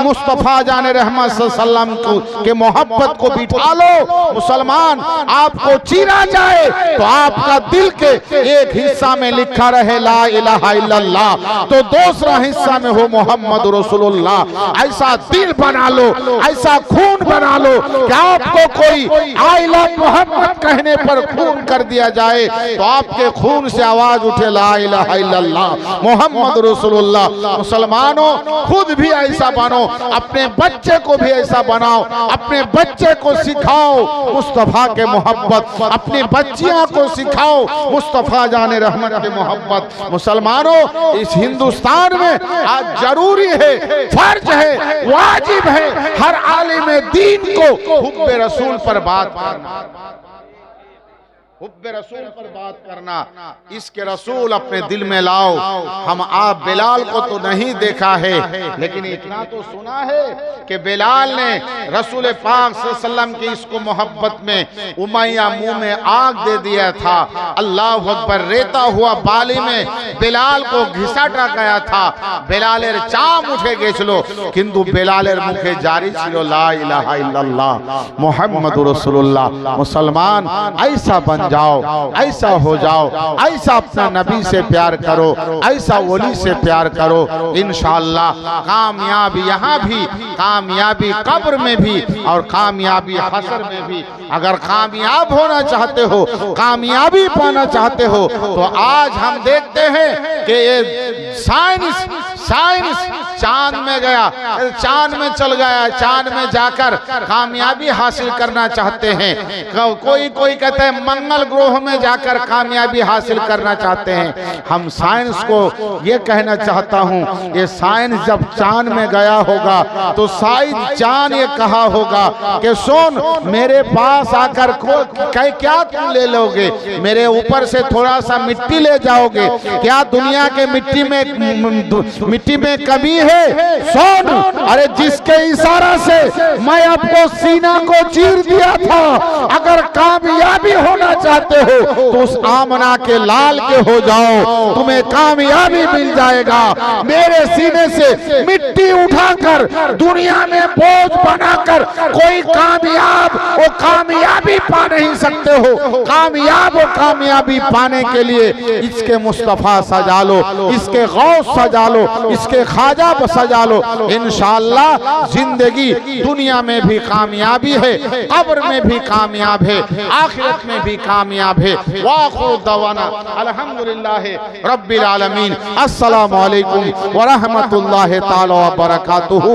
S1: मुस्तफा जाने रहमत सल्लल्लाहु अलैहि वसल्लम के मोहब्बत को बिठा लो। मुसलमान, आपको चीरा जाए तो आपका दिल के एक हिस्सा में लिखा रहे ला इलाहा इल्लल्लाह, तो दूसरा हिस्सा में हो मोहम्मद रसूलुल्लाह। ऐसा दिल बना लो, ऐसा खून बना लो कि आपको कोई आई लव मोहम्मद कहने पर खून कर दिया जाए तो आपके खून से आवाज उठे ला इलाहा इल्लल्लाह मोहम्मद रसूलुल्लाह। मुसलमानों, खुद भी ऐसा बनो, अपने बच्चे को भी ऐसा बनाओ, अपने बच्चे को सिखाओ मुस्तफा के मोहब्बत, अपनी बच्चियां को सिखाओ मुस्तफा जाने रहमत के मोहब्बत। मुसलमानों, इस हिंदुस्तान में आज जरूरी है, फर्ज है, वाजिब है हर आलिम दीन को हुब्बे रसूल पर बात करना, हुब्बे रसूल पर बात करना। इसके रसूल अपने दिल में लाओ। हम आप बिलाल को तो नहीं देखा है, लेकिन इतना तो सुना है कि बिलाल ने रसूल पाक सल्लल्लाहु अलैहि वसल्लम की इसको मोहब्बत में उमैया मुंह में आग दे दिया था। अल्लाह अकबर, रेता हुआ बाली में बिलाल को घिसाटा गया था। बिलालेर चाम उठे गेছিল, কিন্তু बिलालेर मुखे जारी ছিল ला इलाहा इल्लल्लाह मुहम्मदुर रसूलुल्लाह। मुसलमान, ऐसा बन जाओ, ऐसा हो जाओ, ऐसा अपना नबी से प्यार करो, ऐसा वली से प्यार करो। इंशाअल्लाह कामयाबी यहाँ भी, कामयाबी कब्र में भी और कामयाबी हशर में भी। अगर कामयाब होना चाहते हो, कामयाबी पाना चाहते हो, तो आज हम देखते हैं कि ये साइंस चांद में गया, चांद में चल गया, चांद में जाकर कामयाबी हासिल करना चाहते हैं। कोई कोई कहते हैं मंगल ग्रह में जाकर कामयाबी हासिल करना चाहते हैं। हम साइंस को ये कहना चाहता हूँ, ये साइंस जब चांद में गया होगा तो शायद चांद ये कहा होगा कि सुन मेरे पास आकर क्या तुम ले लोगे, मेरे ऊपर से थोड़ा सा मिट्टी ले जाओगे क्या? दुनिया के मिट्टी में कमी है? सुन, अरे जिसके इशारा से मैं आपको सीना को चीर दिया था, अगर कामयाबी होना चाहते हो तो उस आमना के लाल के हो जाओ, तुम्हें कामयाबी मिल जाएगा। मेरे सीने से मिट्टी उठाकर दुनिया में बोझ बनाकर कोई कामयाबी पा नहीं सकते हो। कामयाबी पाने के लिए इसके मुस्तफा सजा लो, इसके गौस सजा लो, इसके ख्वाजा सजा लो। इंशाअल्लाह जिंदगी दुनिया में भी कामयाबी है, कब्र में भी कामयाब है, आखिरत में भी कामयाब है। वाखिर दवाना अल्हम्दुलिल्लाह रब्बिल आलमीन। अस्सलामु अलैकुम व रहमतुल्लाहि तआला व बरकातुहू।